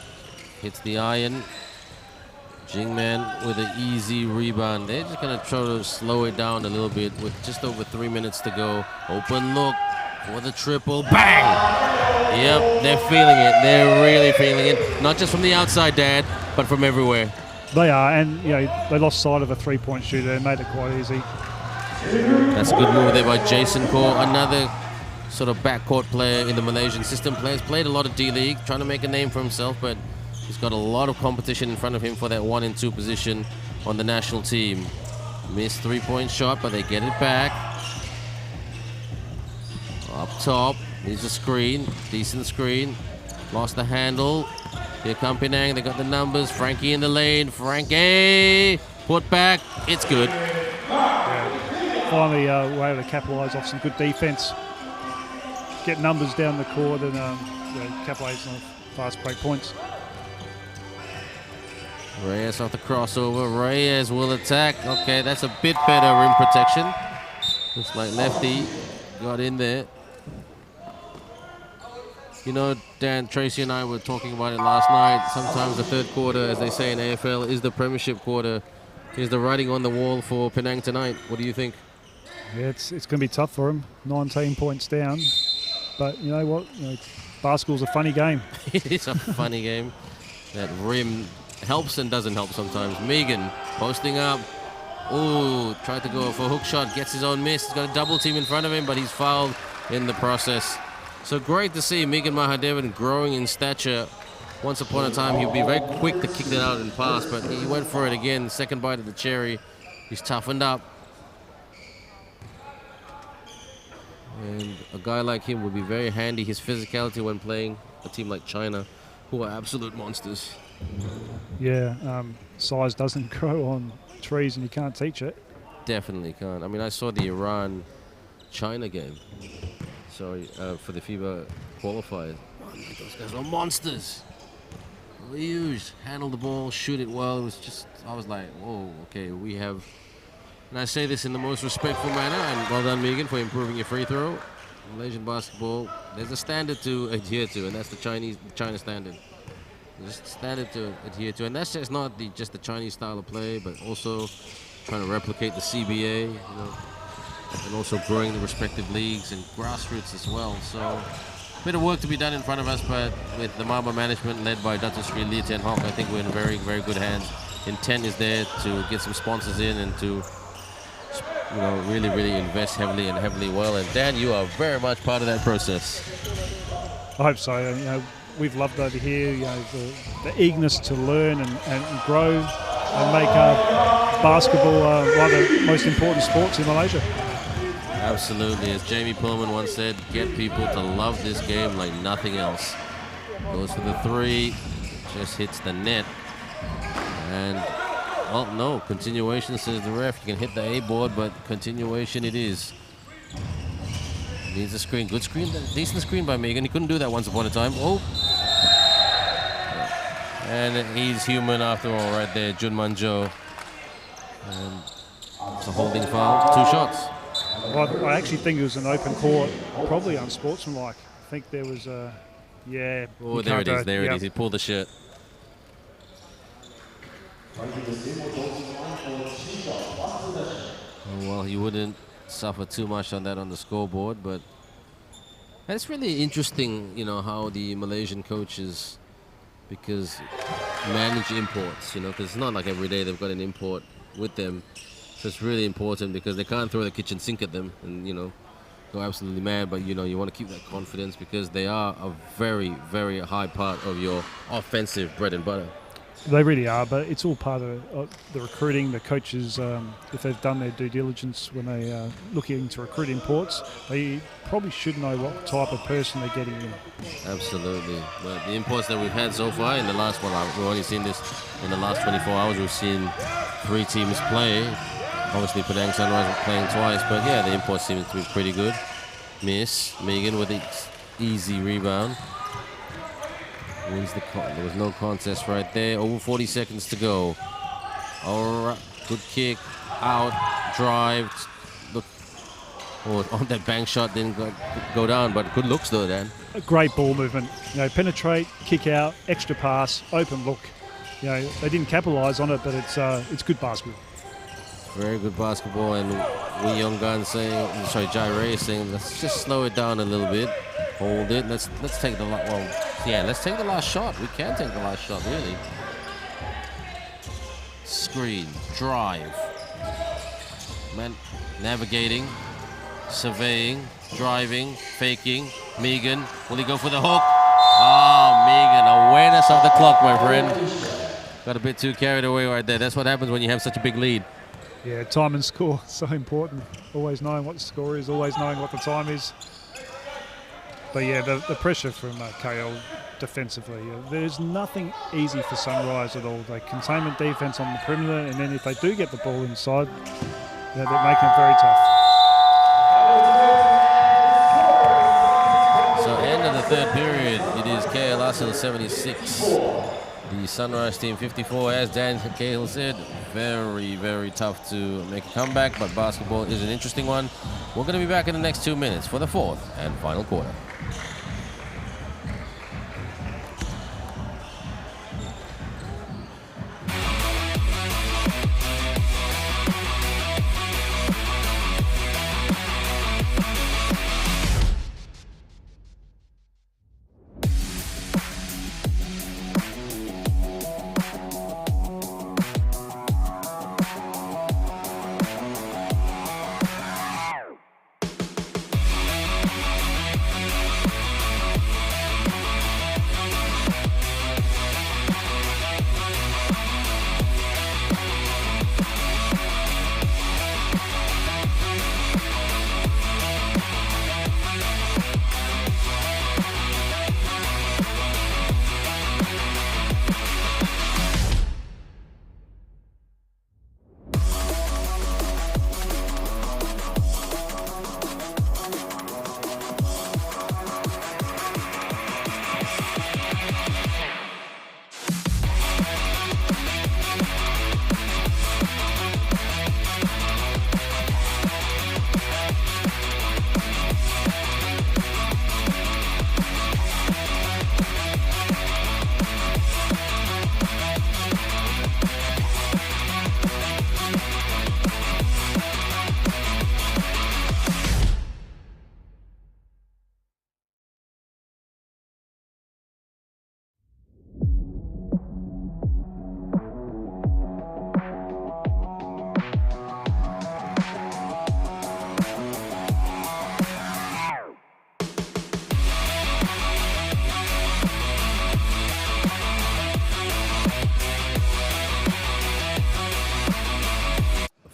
Hits the iron. Jingman with an easy rebound. They're just going to try to slow it down a little bit with just over 3 minutes to go. Open look for the triple. Bang! Yep, they're feeling it. They're really feeling it. Not just from the outside, Dad, but from everywhere. They are, and they lost sight of a three-point shooter and made it quite easy. That's a good move there by Jason Kaur, another sort of backcourt player in the Malaysian system. Played a lot of D-League, trying to make a name for himself, but he's got a lot of competition in front of him for that 1 and 2 position on the national team. Missed three-point shot, but they get it back. Up top, needs a screen, decent screen. Lost the handle. Here come Penang, they got the numbers. Frankie in the lane, Frankie! Put back, it's good. Yeah. Finally, we're able to capitalise off some good defence. Get numbers down the court and capitalise on fast break points. Reyes off the crossover. Reyes will attack. Okay, that's a bit better rim protection. Looks like Lefty got in there. You know, Dan, Tracy and I were talking about it last night. Sometimes the third quarter, as they say in AFL, is the premiership quarter. Is the writing on the wall for Penang tonight? What do you think? Yeah, it's going to be tough for them. 19 points down. But you know what? Basketball's a funny game. It is a funny game. That rim helps and doesn't help sometimes. Megan posting up. Ooh, tried to go for a hook shot. Gets his own miss. He's got a double team in front of him, but he's fouled in the process. So great to see Megan Mahadevan growing in stature. Once upon a time, he'd be very quick to kick that out and pass, but he went for it again. Second bite of the cherry. He's toughened up. And a guy like him would be very handy. His physicality when playing a team like China, who are absolute monsters. Yeah, size doesn't grow on trees and you can't teach it. Definitely can't. I mean, I saw the Iran-China game. Sorry, for the FIBA qualifiers. Those guys are monsters. Huge. Handle the ball, shoot it well. It was just, I was like, whoa, okay, we have, and I say this in the most respectful manner, and well done, Megan, for improving your free throw. Malaysian basketball, there's a standard to adhere to, and that's the China standard. There's a standard to adhere to, and that's just not just the Chinese style of play, but also trying to replicate the CBA, and also growing the respective leagues and grassroots as well. So a bit of work to be done in front of us, but with the Mama management led by Dr. Sri Lee Ten Hock, I think we're in very, very good hands. Intent is there to get some sponsors in and to really, really invest heavily and heavily well. And Dan, you are very much part of that process. I hope so. We've loved over here, the eagerness to learn and grow and make basketball one of the most important sports in Malaysia. Absolutely. As Jamie Pullman once said, get people to love this game like nothing else. Goes for the three, just hits the net. And, oh no, continuation, says the ref. You can hit the A board, but continuation it is. Needs a screen. Good screen. Decent screen by Megan. He couldn't do that once upon a time. Oh. And he's human after all right there, Junman Jo. And it's a holding foul. 2 shots. Well, I actually think it was an open court, probably unsportsmanlike. I think there was a, yeah. Oh, there it is, it is. He pulled the shirt. Oh, well, you wouldn't suffer too much on that on the scoreboard, but it's really interesting, how the Malaysian coaches, because manage imports, because it's not like every day they've got an import with them. So it's really important because they can't throw the kitchen sink at them and, go absolutely mad. But, you want to keep that confidence because they are a very, very high part of your offensive bread and butter. They really are, but it's all part of the recruiting. The coaches, if they've done their due diligence when they are looking to recruit imports, they probably should know what type of person they're getting in. Absolutely. But the imports that we've had so far in the last, we've only seen this in the last 24 hours. We've seen 3 teams play. Obviously, Penang Sunrise were playing twice, but yeah, the import seems to be pretty good. Miss. Megan with the easy rebound. Wins the there was no contest right there. Over 40 seconds to go. All right, good kick, out, drive. Look, on that bank shot didn't go down, but good looks though, Dan. A great ball movement. Penetrate, kick out, extra pass, open look. They didn't capitalise on it, but it's good basketball. Very good basketball, and Wee Young Gun saying, sorry, Jai Ray saying, let's just slow it down a little bit, hold it. Let's take the let's take the last shot. We can take the last shot, really. Screen, drive, man, navigating, surveying, driving, faking. Megan, will he go for the hook? Ah, Megan, awareness of the clock, my friend. Got a bit too carried away right there. That's what happens when you have such a big lead. Yeah, time and score, so important. Always knowing what the score is, always knowing what the time is. But yeah, the pressure from KL defensively, there's nothing easy for Sunrise at all. They containment defense on the perimeter, and then if they do get the ball inside, they're making it very tough. So end of the third period, it is KL Aseel 76. The Sunrise team 54, as Dan Cahill said, very, very tough to make a comeback, but basketball is an interesting one. We're going to be back in the next 2 minutes for the fourth and final quarter.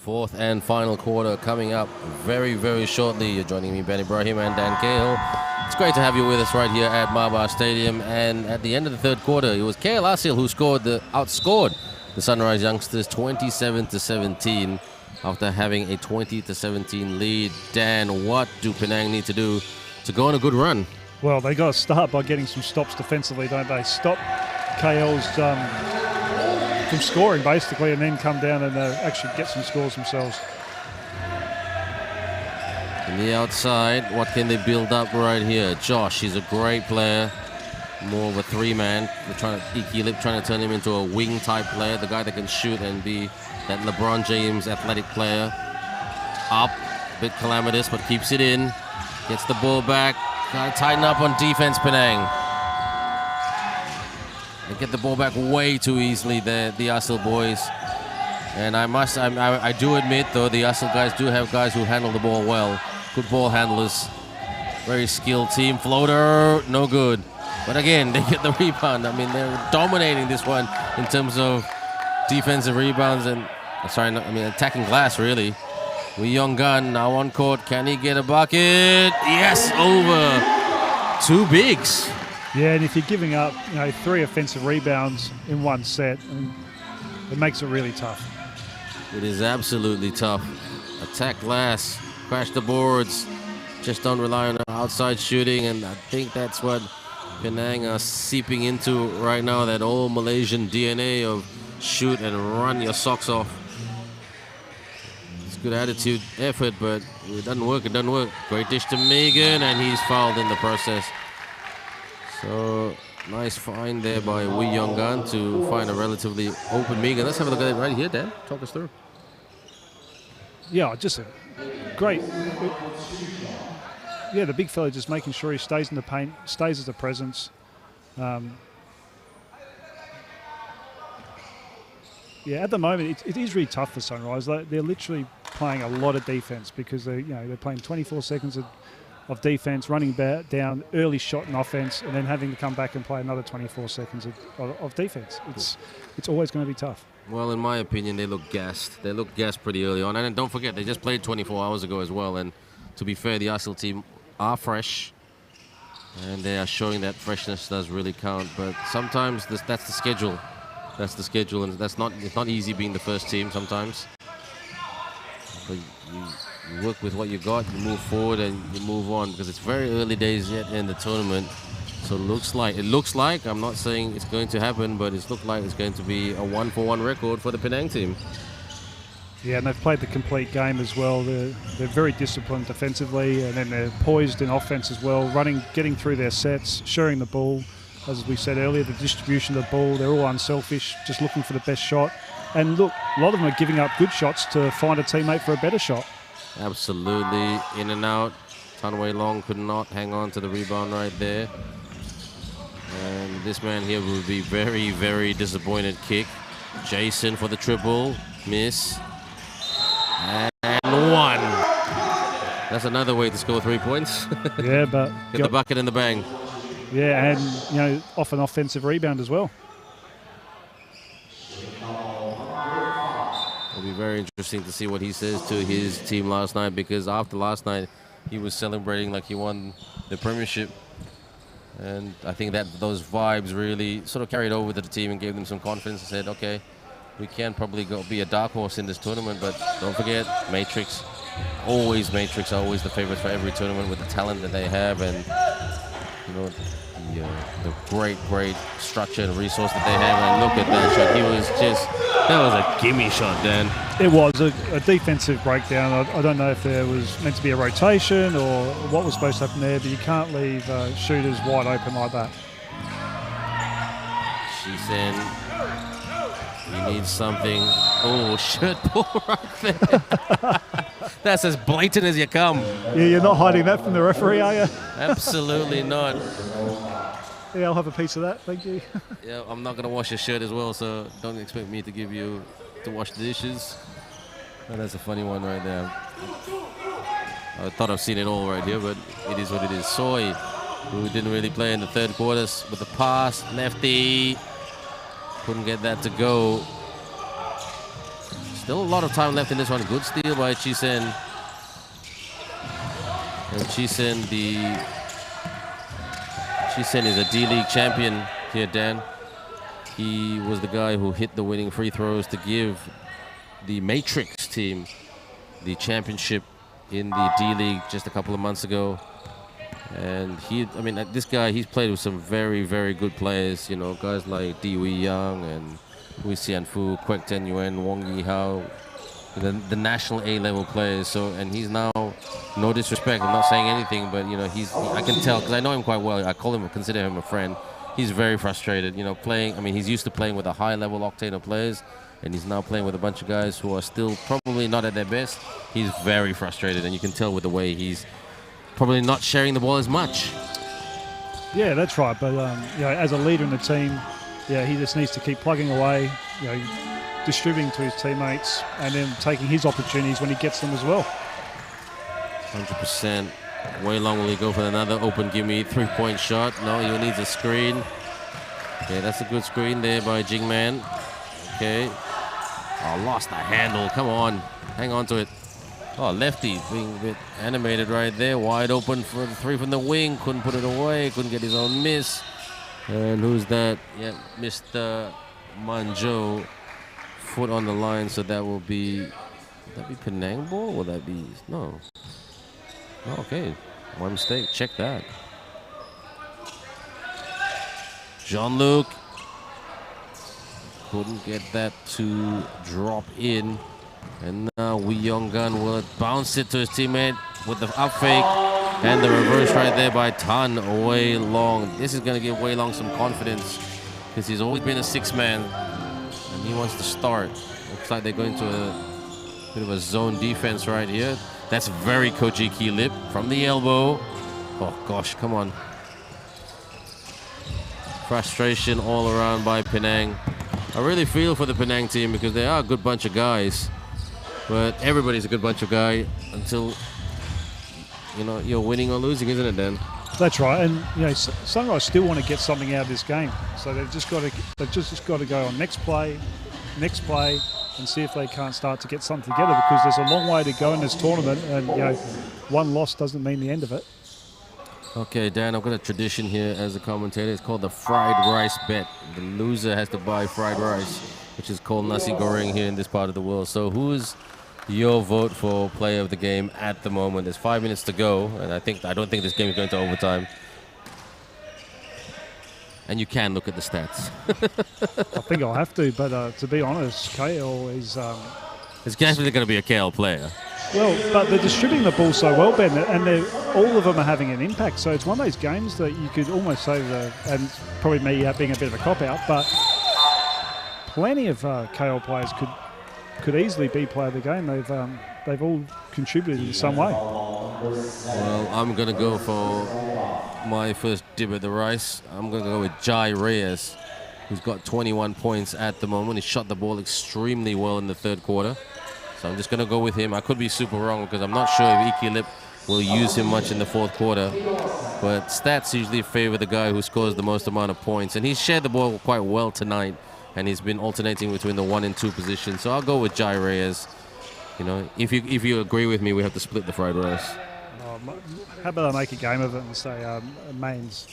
Fourth and final quarter coming up very, very shortly. You're joining me, Ben Ibrahim and Dan Cahill. It's great to have you with us right here at Marbar Stadium. And at the end of the third quarter, it was KL Aseel who outscored the Sunrise youngsters 27-17 after having a 20-17 lead. Dan, what do Penang need to do to go on a good run? Well, they got to start by getting some stops defensively, don't they? Stop KL's from scoring, basically, and then come down and actually get some scores themselves. On the outside, what can they build up right here? Josh, he's a great player. More of a three-man. They're trying to turn him into a wing-type player, the guy that can shoot and be that LeBron James athletic player. Up, a bit calamitous, but keeps it in. Gets the ball back. Gotta tighten up on defense, Penang. They get the ball back way too easily, the Aseel boys. And I do admit, though, the Aseel guys do have guys who handle the ball well. Good ball handlers. Very skilled team. Floater, no good. But again, they get the rebound. I mean, they're dominating this one in terms of defensive rebounds and, attacking glass, really. Wee Young Gun now on court. Can he get a bucket? Yes, over. Two bigs. Yeah, and if you're giving up, 3 offensive rebounds in one set, it makes it really tough. It is absolutely tough. Attack glass, crash the boards. Just don't rely on outside shooting, and I think that's what Penang are seeping into right now, that old Malaysian DNA of shoot and run your socks off. It's good attitude, effort, but it doesn't work, Great dish to Megan, and he's fouled in the process. So, nice find there by Wee Young Gun to find a relatively open Megan. Let's have a look at it right here, Dan. Talk us through. yeah, just a great. Yeah, the big fella just making sure he stays in the paint, stays as a presence. Yeah, at the moment it is really tough for Sunrise. They're literally playing a lot of defense because they're playing 24 seconds of defense, running down early shot and offense, and then having to come back and play another 24 seconds of defense. It's always going to be tough. Well, in my opinion, they look gassed. They look gassed pretty early on, and don't forget they just played 24 hours ago as well. And to be fair, the Aseel team are fresh, and they are showing that freshness does really count. But sometimes that's the schedule. That's the schedule, and it's not easy being the first team sometimes. But you work with what you got, you move forward, and you move on because it's very early days yet in the tournament. So it looks like I'm not saying it's going to happen, but it looks like it's going to be a 1-for-1 record for the Penang team. Yeah, and they've played the complete game as well. They're very disciplined defensively, and then they're poised in offense as well, getting through their sets, sharing the ball. As we said earlier, the distribution of the ball, they're all unselfish, just looking for the best shot. And look, a lot of them are giving up good shots to find a teammate for a better shot. Absolutely, in and out. Tan Wei Long could not hang on to the rebound right there. And this man here will be very, very disappointed. Kick. Jason for the triple. Miss. And one. That's another way to score 3 points. Yeah, but... Get the bucket and the bang. Yeah, and, off an offensive rebound as well. It'll be very interesting to see what he says to his team last night, because after last night, he was celebrating like he won the premiership. And I think that those vibes really sort of carried over to the team and gave them some confidence and said, okay, we can probably be a dark horse in this tournament, but don't forget, Matrix are always the favorites for every tournament with the talent that they have, and the great structure and resource that they have. And look at that shot. That was a gimme shot, Dan. It was a defensive breakdown. I don't know if there was meant to be a rotation or what was supposed to happen there, but you can't leave shooters wide open like that. She said, you need something. Oh, shirt pull right there. That's as blatant as you come. Yeah, you're not hiding that from the referee, are you? Absolutely not. Yeah, I'll have a piece of that, thank you. Yeah, I'm not going to wash your shirt as well, so don't expect me to give you to wash the dishes. Oh, that's a funny one right there. I thought I've seen it all right here, but it is what it is. Soy, who didn't really play in the third quarters with the pass. Lefty. Couldn't get that to go. Still a lot of time left in this one. Good steal by Chisen. And Chisen is a D-League champion here, Dan. He was the guy who hit the winning free throws to give the Matrix team the championship in the D-League just a couple of months ago. And this guy, he's played with some very, very good players, guys like Di Wei Young and Hui Xian Fu, Kwek Ten Yuen, Wong Yi Hao, the national A-level players. So, and he's now, no disrespect, I'm not saying anything, but I can tell because I know him quite well. I consider him a friend. He's very frustrated, playing. He's used to playing with a high-level octane of players, and he's now playing with a bunch of guys who are still probably not at their best. He's very frustrated, and you can tell with the way he's probably not sharing the ball as much. Yeah, that's right. But as a leader in the team, he just needs to keep plugging away, distributing to his teammates, and then taking his opportunities when he gets them as well. 100%. Wei Long, will he go for another open gimme 3-point shot? No, he needs a screen. Okay, that's a good screen there by Jingman. Okay. Oh, lost the handle. Come on. Hang on to it. Oh, lefty being a bit animated right there. Wide open for the three from the wing. Couldn't put it away. Couldn't get his own miss. And who's that? Yeah, Mr. Manjo. Foot on the line, so that will be... Would that be Penang ball? Or would that be... No. Oh, okay. One mistake. Check that. Jean-Luc. Couldn't get that to drop in. And now Wei Yong-gun will bounce it to his teammate with the up fake. And the reverse right there by Tan Wei Long. This is going to give Wei Long some confidence because he's always been a six-man. And he wants to start. Looks like they're going to Bit of a zone defense right here. That's very Koji Lip from the elbow. Oh gosh, come on. Frustration all around by Penang. I really feel for the Penang team because they are a good bunch of guys. But everybody's a good bunch of guys until, you know, you're winning or losing, isn't it, Dan? That's right, and you know, Sunrise still want to get something out of this game, so they've just got to go on next play, and see if they can't start to get something together, because there's a long way to go in this tournament, and you know, one loss doesn't mean the end of it. Okay, Dan, I've got a tradition here as a commentator. It's called the fried rice bet. The loser has to buy fried rice, which is called nasi goreng here in this part of the world. So who's your vote for player of the game at the moment? There's 5 minutes to go, and I don't think this game is going to overtime. And you can look at the stats. I think I'll have to, but to be honest, KL is... It's definitely going to be a KL player. Well, but they're distributing the ball so well, Ben, and all of them are having an impact. So it's one of those games that you could almost say, and probably me being a bit of a cop-out, but plenty of KL players could easily be player of the game. They've all contributed in some way. Well, I'm going to go for my first dib at the rice. I'm going to go with Jai Reyes, who's got 21 points at the moment. He shot the ball extremely well in the third quarter. So I'm just going to go with him. I could be super wrong because I'm not sure if Iki Lip will use him much in the fourth quarter. But stats usually favor the guy who scores the most amount of points. And he's shared the ball quite well tonight. And he's been alternating between the 1 and 2 positions. So I'll go with Jai Reyes. You know, if you agree with me, we have to split the fried rice. How about I make a game of it and say mains?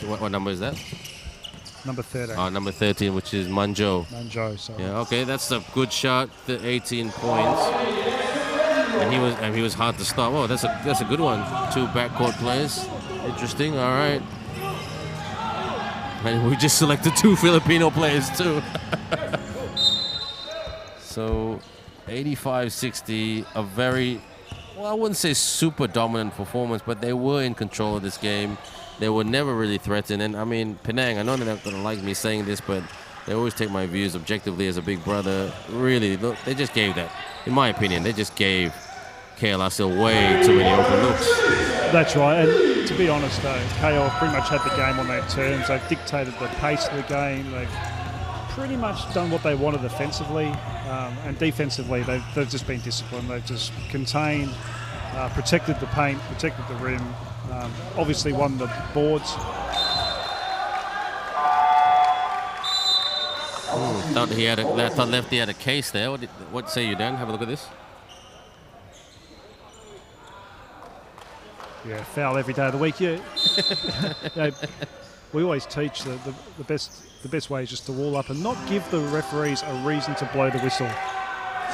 What number is that? Number 13. Number 13, which is Manjo. Manjo, so. Yeah, okay, that's a good shot. The 18 points. And he was hard to stop. Oh, that's a good one. 2 backcourt players. Interesting. All right. And we just selected 2 Filipino players too. So 85-60, a very, well, I wouldn't say super dominant performance, but they were in control of this game. They were never really threatened. And I mean, Penang, I know they're not going to like me saying this, but they always take my views objectively as a big brother. Really, look, they just gave that, in my opinion, they just gave KL Aseel way too many open looks. That's right, and to be honest though, KL pretty much had the game on their terms. They've dictated the pace of the game. They've pretty much done what they wanted offensively, and defensively they've just been disciplined. They've just contained, protected the paint, protected the rim, obviously won the boards. Thought Lefty had a case there. What say you, Dan? Have a look at this. Yeah, foul every day of the week. Yeah, we always teach the best way is just to wall up and not give the referees a reason to blow the whistle.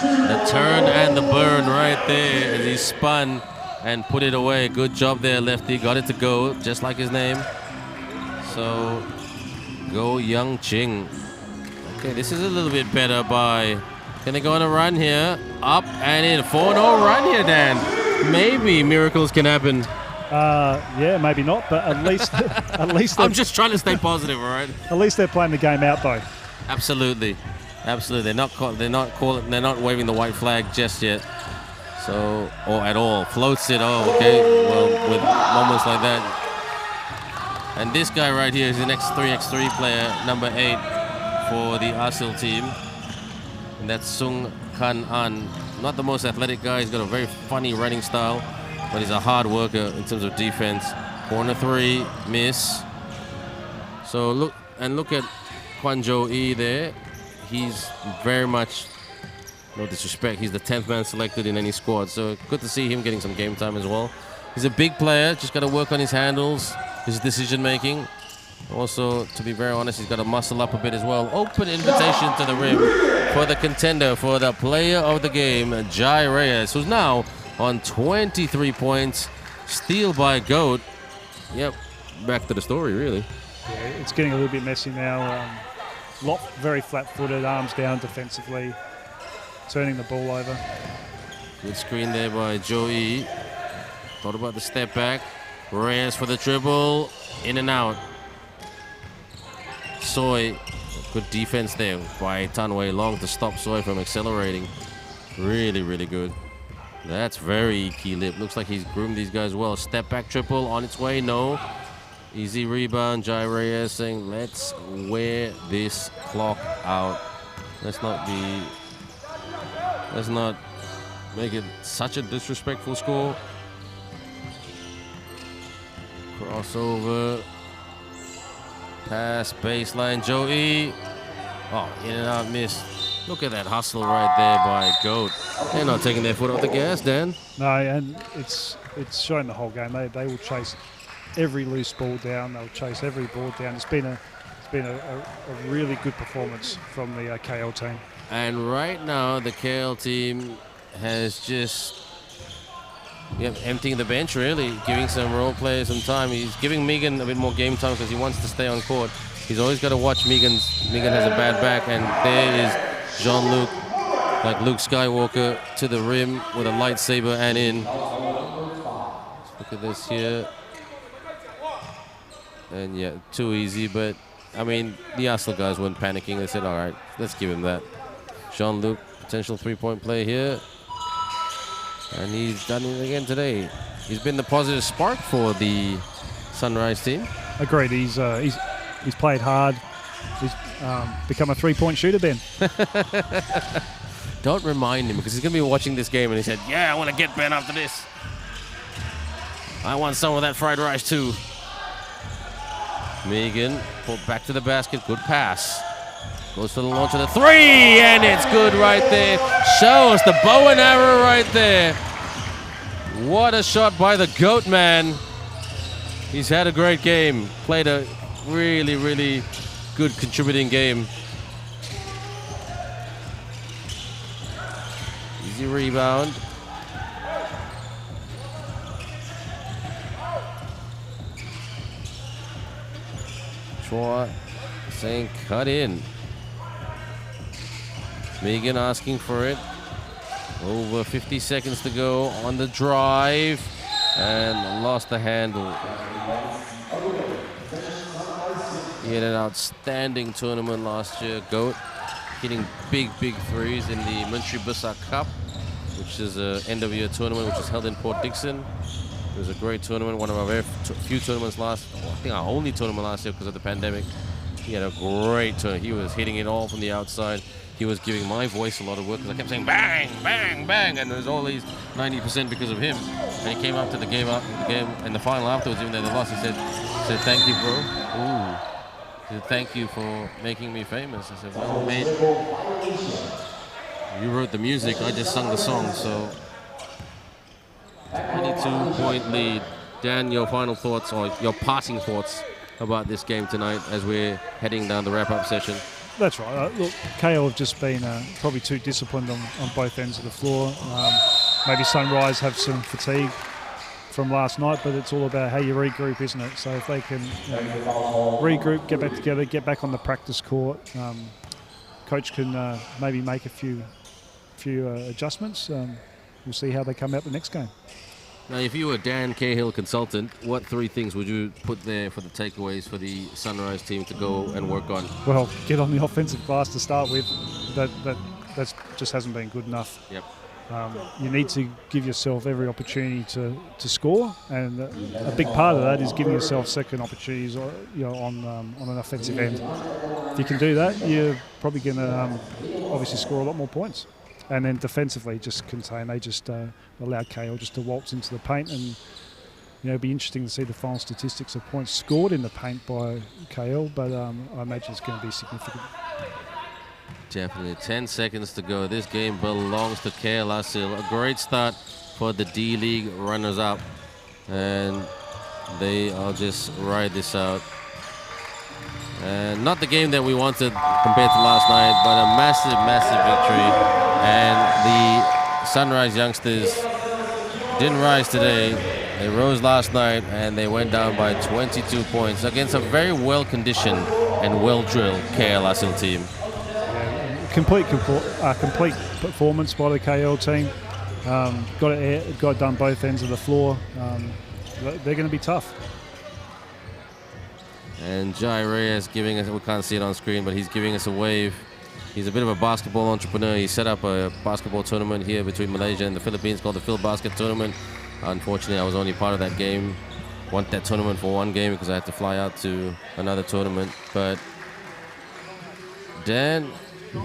The turn and the burn right there as he spun and put it away. Good job there, Lefty. Got it to go, just like his name. So, go Young Ching. Okay, this is a little bit better by... Can they go on a run here? Up and in. 4-0 run here, Dan. Maybe miracles can happen. Yeah, maybe not, but at least I'm just trying to stay positive, all right? At least they're playing the game out, though. Absolutely. They're not waving the white flag just yet. So, or at all. Floats it. Oh, okay. Well, with moments like that. And this guy right here is the next 3x3 player, number 8 for the Aseel team. And that's Sung Kan An. Not the most athletic guy. He's got a very funny running style, but he's a hard worker in terms of defense. Corner 3, miss. So look at Kwan Jo E there. He's very much, no disrespect, he's the 10th man selected in any squad. So good to see him getting some game time as well. He's a big player, just got to work on his handles, his decision making. Also, to be very honest, he's got to muscle up a bit as well. Open invitation to the rim for the contender, for the player of the game, Jai Reyes, who's now on 23 points. Steal by Goat. Yep, back to the story, really. Yeah, it's getting a little bit messy now. Very flat-footed, arms down defensively, turning the ball over. Good screen there by Joey. Thought about the step back. Reyes for the dribble. In and out. Soy. Good defense there by Tan Wei Long to stop Soy from accelerating. Really, really good. That's very key lip. Looks like he's groomed these guys well. Step back triple on its way. No. Easy rebound. Jai Reyes saying, let's wear this clock out. Let's not make it such a disrespectful score. Crossover. Pass baseline. Joey. Oh, in and out miss. Look at that hustle right there by Goat. They're not taking their foot off the gas, Dan. No, and it's shown the whole game. They will chase every loose ball down. They'll chase every ball down. It's been a really good performance from the KL team. And right now, the KL team has just emptying the bench, really, giving some role players some time. He's giving Megan a bit more game time because he wants to stay on court. He's always got to watch Megan has a bad back, and there is Jean-Luc, like Luke Skywalker, to the rim with a lightsaber and in. Look at this here. And yeah, too easy, but I mean, the Aseel guys weren't panicking. They said, all right, let's give him that. Jean-Luc, potential three-point play here. And he's done it again today. He's been the positive spark for the Sunrise team. Agreed. He's played hard. He's become a three-point shooter, Ben. Don't remind him, because he's going to be watching this game and he said, yeah, I want to get Ben after this. I want some of that fried rice too. Megan pulled back to the basket. Good pass. Goes for the launch of the three, and it's good right there. Show us the bow and arrow right there. What a shot by the GOAT, man. He's had a great game. Played a really, really good contributing game. Easy rebound. Chua saying cut in. Megan asking for it. Over 50 seconds to go on the drive. And lost the handle. He had an outstanding tournament last year, GOAT. Hitting big, big threes in the Menteri Besar Cup, which is an end-of-year tournament which is held in Port Dickson. It was a great tournament, one of our very few tournaments I think our only tournament last year because of the pandemic. He had a great tournament. He was hitting it all from the outside. He was giving my voice a lot of work because I kept saying bang, bang, bang, and there was all these 90% because of him. And he came up to the game in the final afterwards, even though they lost. He said thank you, bro. Ooh. He said, thank you for making me famous. I said, well, mate, you wrote the music, I just sung the song, so 22-point lead. Dan, your final thoughts or your passing thoughts about this game tonight as we're heading down the wrap-up session? That's right. Look, KL have just been probably too disciplined on both ends of the floor. Maybe Sunrise have some fatigue from last night, but it's all about how you regroup, isn't it? So if they can regroup, get back together, get back on the practice court, coach can maybe make a few adjustments. We'll see how they come out the next game. Now, if you were Dan Cahill consultant, what three things would you put there for the takeaways for the Sunrise team to go and work on? Well, get on the offensive glass to start with. That just hasn't been good enough. Yep. You need to give yourself every opportunity to score, and a big part of that is giving yourself second opportunities, on an offensive end. If you can do that, you're probably going to obviously score a lot more points. And then defensively, just contain. They just allowed KL just to waltz into the paint, and it'd be interesting to see the final statistics of points scored in the paint by KL, but I imagine it's going to be significant. Definitely. 10 seconds to go. This game belongs to KL Aseel. A great start for the D-League runners-up, and I'll just ride this out. And not the game that we wanted compared to last night, but a massive, massive victory. And the Sunrise youngsters didn't rise today. They rose last night, and they went down by 22 points against a very well-conditioned and well-drilled KL Aseel team. Yeah, complete performance by the KL team. Got it done both ends of the floor. They're going to be tough. And Jai Reyes giving us, we can't see it on screen, but he's giving us a wave He's a bit of a basketball entrepreneur. He set up a basketball tournament here between Malaysia and the Philippines called the Phil Basket Tournament. Unfortunately, I was only part of that game. Won that tournament for one game because I had to fly out to another tournament. But Dan,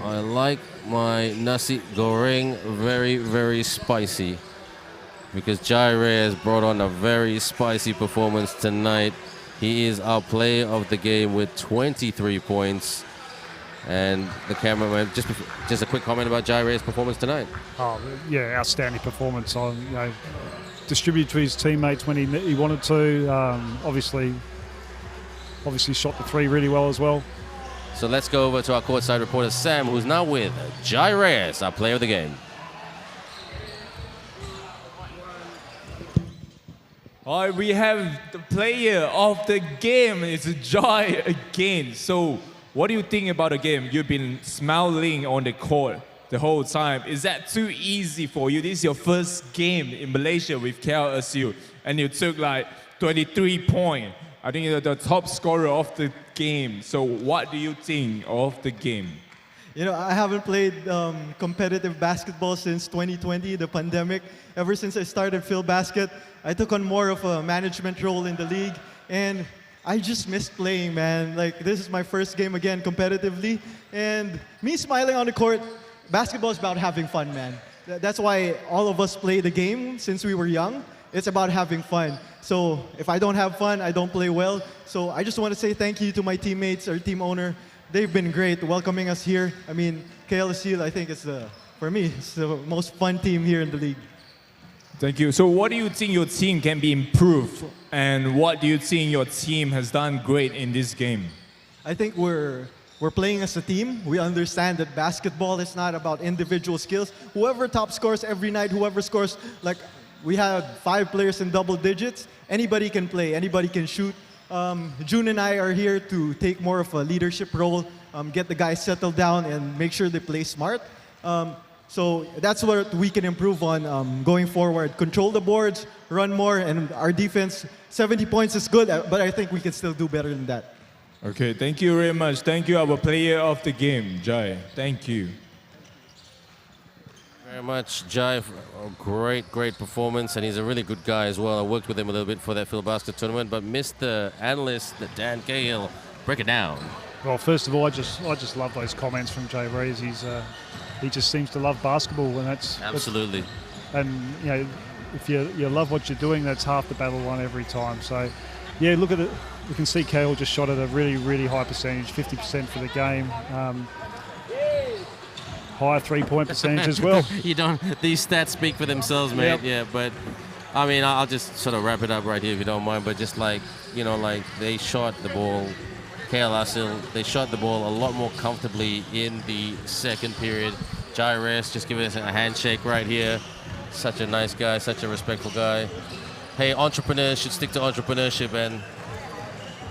I like my nasi goreng very, very spicy because Jai Reyes brought on a very spicy performance tonight. He is our player of the game with 23 points. And the cameraman, just a quick comment about Jai Reyes' performance tonight. Oh, yeah, outstanding performance. Distributed to his teammates when he wanted to. Obviously shot the three really well as well. So let's go over to our courtside reporter Sam, who's now with Jai Reyes, our player of the game. All right, we have the player of the game. It's Jai again. So what do you think about the game? You've been smiling on the court the whole time. Is that too easy for you? This is your first game in Malaysia with KL Aseel, and you took like 23 points. I think you're the top scorer of the game. So what do you think of the game? You know, I haven't played competitive basketball since 2020, the pandemic. Ever since I started Phil Basket, I took on more of a management role in the league, and I just missed playing, man. Like, this is my first game again competitively, and me smiling on the court. Basketball is about having fun, man. That's why all of us play the game since we were young. It's about having fun. So if I don't have fun, I don't play well. So I just want to say thank you to my teammates, our team owner. They've been great welcoming us here. I mean, KL Aseel, I think for me, it's the most fun team here in the league. Thank you. So what do you think your team can be improved? And what do you think your team has done great in this game? I think we're playing as a team. We understand that basketball is not about individual skills. Whoever top scores every night, whoever scores, like we had 5 players in double digits. Anybody can play, anybody can shoot. June and I are here to take more of a leadership role, get the guys settled down and make sure they play smart. So that's what we can improve on going forward. Control the boards, run more, and our defense, 70 points is good, but I think we can still do better than that. Okay, thank you very much. Thank you, our player of the game, Jai. Thank you. Very much, Jai. Great performance, and he's a really good guy as well. I worked with him a little bit for that Phil Basket tournament, but Mr. Analyst, Dan Cahill, break it down. Well, first of all, I just love those comments from Jai Reyes. He just seems to love basketball, and that's absolutely. And you know, if you love what you're doing, that's half the battle won every time. So, yeah, look at it. You can see Cahill just shot at a really high percentage, 50% for the game. Higher 3-point percentage as well. These stats speak for themselves, mate. Yep. Yeah, but I mean, I'll just sort of wrap it up right here if you don't mind. But just like, you know, like they shot the ball. KL Aseel, they shot the ball a lot more comfortably in the second period. Jai Reyes just giving us a handshake right here. Such a nice guy, such a respectful guy. Hey, entrepreneurs should stick to entrepreneurship, and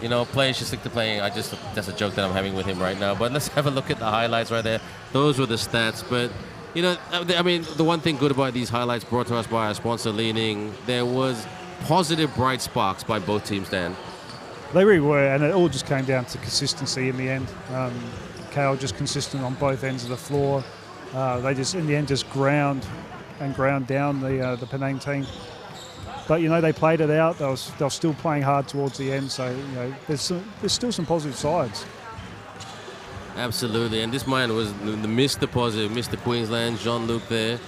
you know, players should stick to playing. That's a joke that I'm having with him right now. But let's have a look at the highlights right there. Those were the stats. But you know, I mean, the one thing good about these highlights brought to us by our sponsor, Leaning, there was positive, bright sparks by both teams, Dan. They really were, and it all just came down to consistency in the end. KL just consistent on both ends of the floor. They just, in the end, just ground down the Penang team. But, you know, they played it out. They were still playing hard towards the end. So, you know, there's still some positive sides. Absolutely. And this man was the Mr. Positive, Mr. Queensland, Jean-Luc there.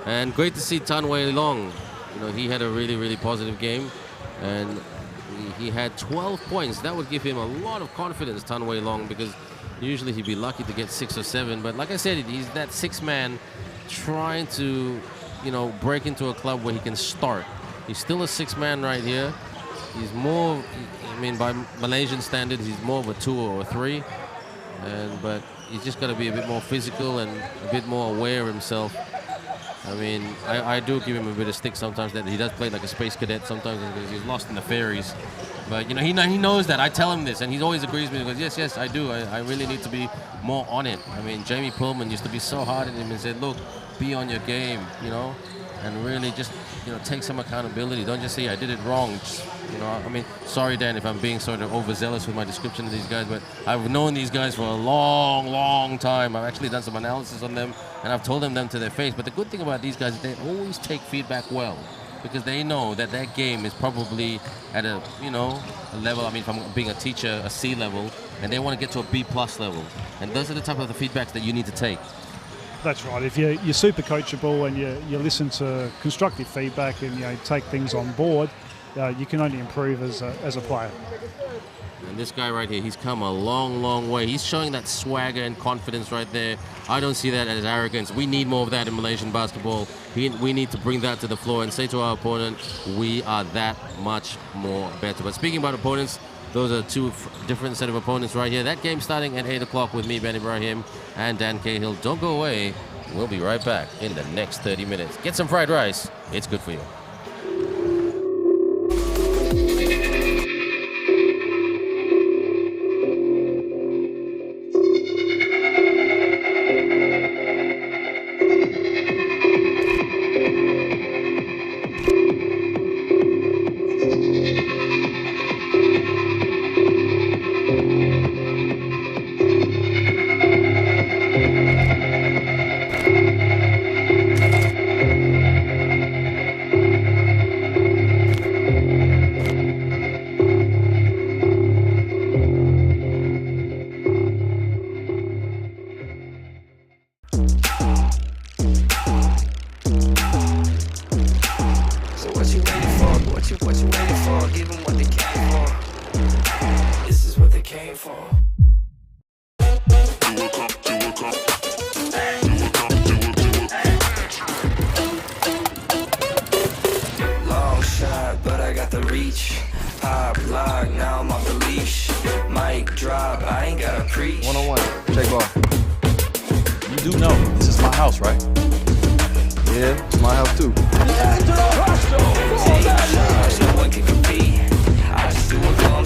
And great to see Tan Wei Long. You know, he had a really positive game. And he had 12 points. That would give him a lot of confidence, Tan Wei Long, because usually he'd be lucky to get 6 or 7. But like I said, he's that 6th man trying to, you know, break into a club where he can start. He's still a 6th man right here. He's more, I mean, by Malaysian standards, he's more of a 2 or a 3. But he's just got to be a bit more physical and a bit more aware of himself. I mean, I do give him a bit of stick sometimes that he does play like a space cadet sometimes because he's lost in the fairies. But, you know, he knows that. I tell him this, and he always agrees with me. He goes, yes, I do. I really need to be more on it. I mean, Jamie Pullman used to be so hard at him and said, look, be on your game, you know. and really just, take some accountability. Don't just say, I did it wrong. Just, I mean, sorry, Dan, if I'm being sort of overzealous with my description of these guys, but I've known these guys for a long, long time. I've actually done some analysis on them, and I've told them to their face. But the good thing about these guys is they always take feedback well, because they know that their game is probably at a level. I mean, if I'm being a teacher, a C level, and they want to get to a B+ level. And those are the type of the feedbacks that you need to take. That's right. If you're super coachable and you listen to constructive feedback and take things on board, you can only improve as a player. And this guy right here, he's come a long, long way. He's showing that swagger and confidence right there. I don't see that as arrogance. We need more of that in Malaysian basketball. We need to bring that to the floor and say to our opponent, we are that much more better. But speaking about opponents, those are two different set of opponents right here. That game starting at 8 o'clock with me, Ben Ibrahim, and Dan Cahill. Don't go away. We'll be right back in the next 30 minutes. Get some fried rice. It's good for you.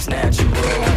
Natural.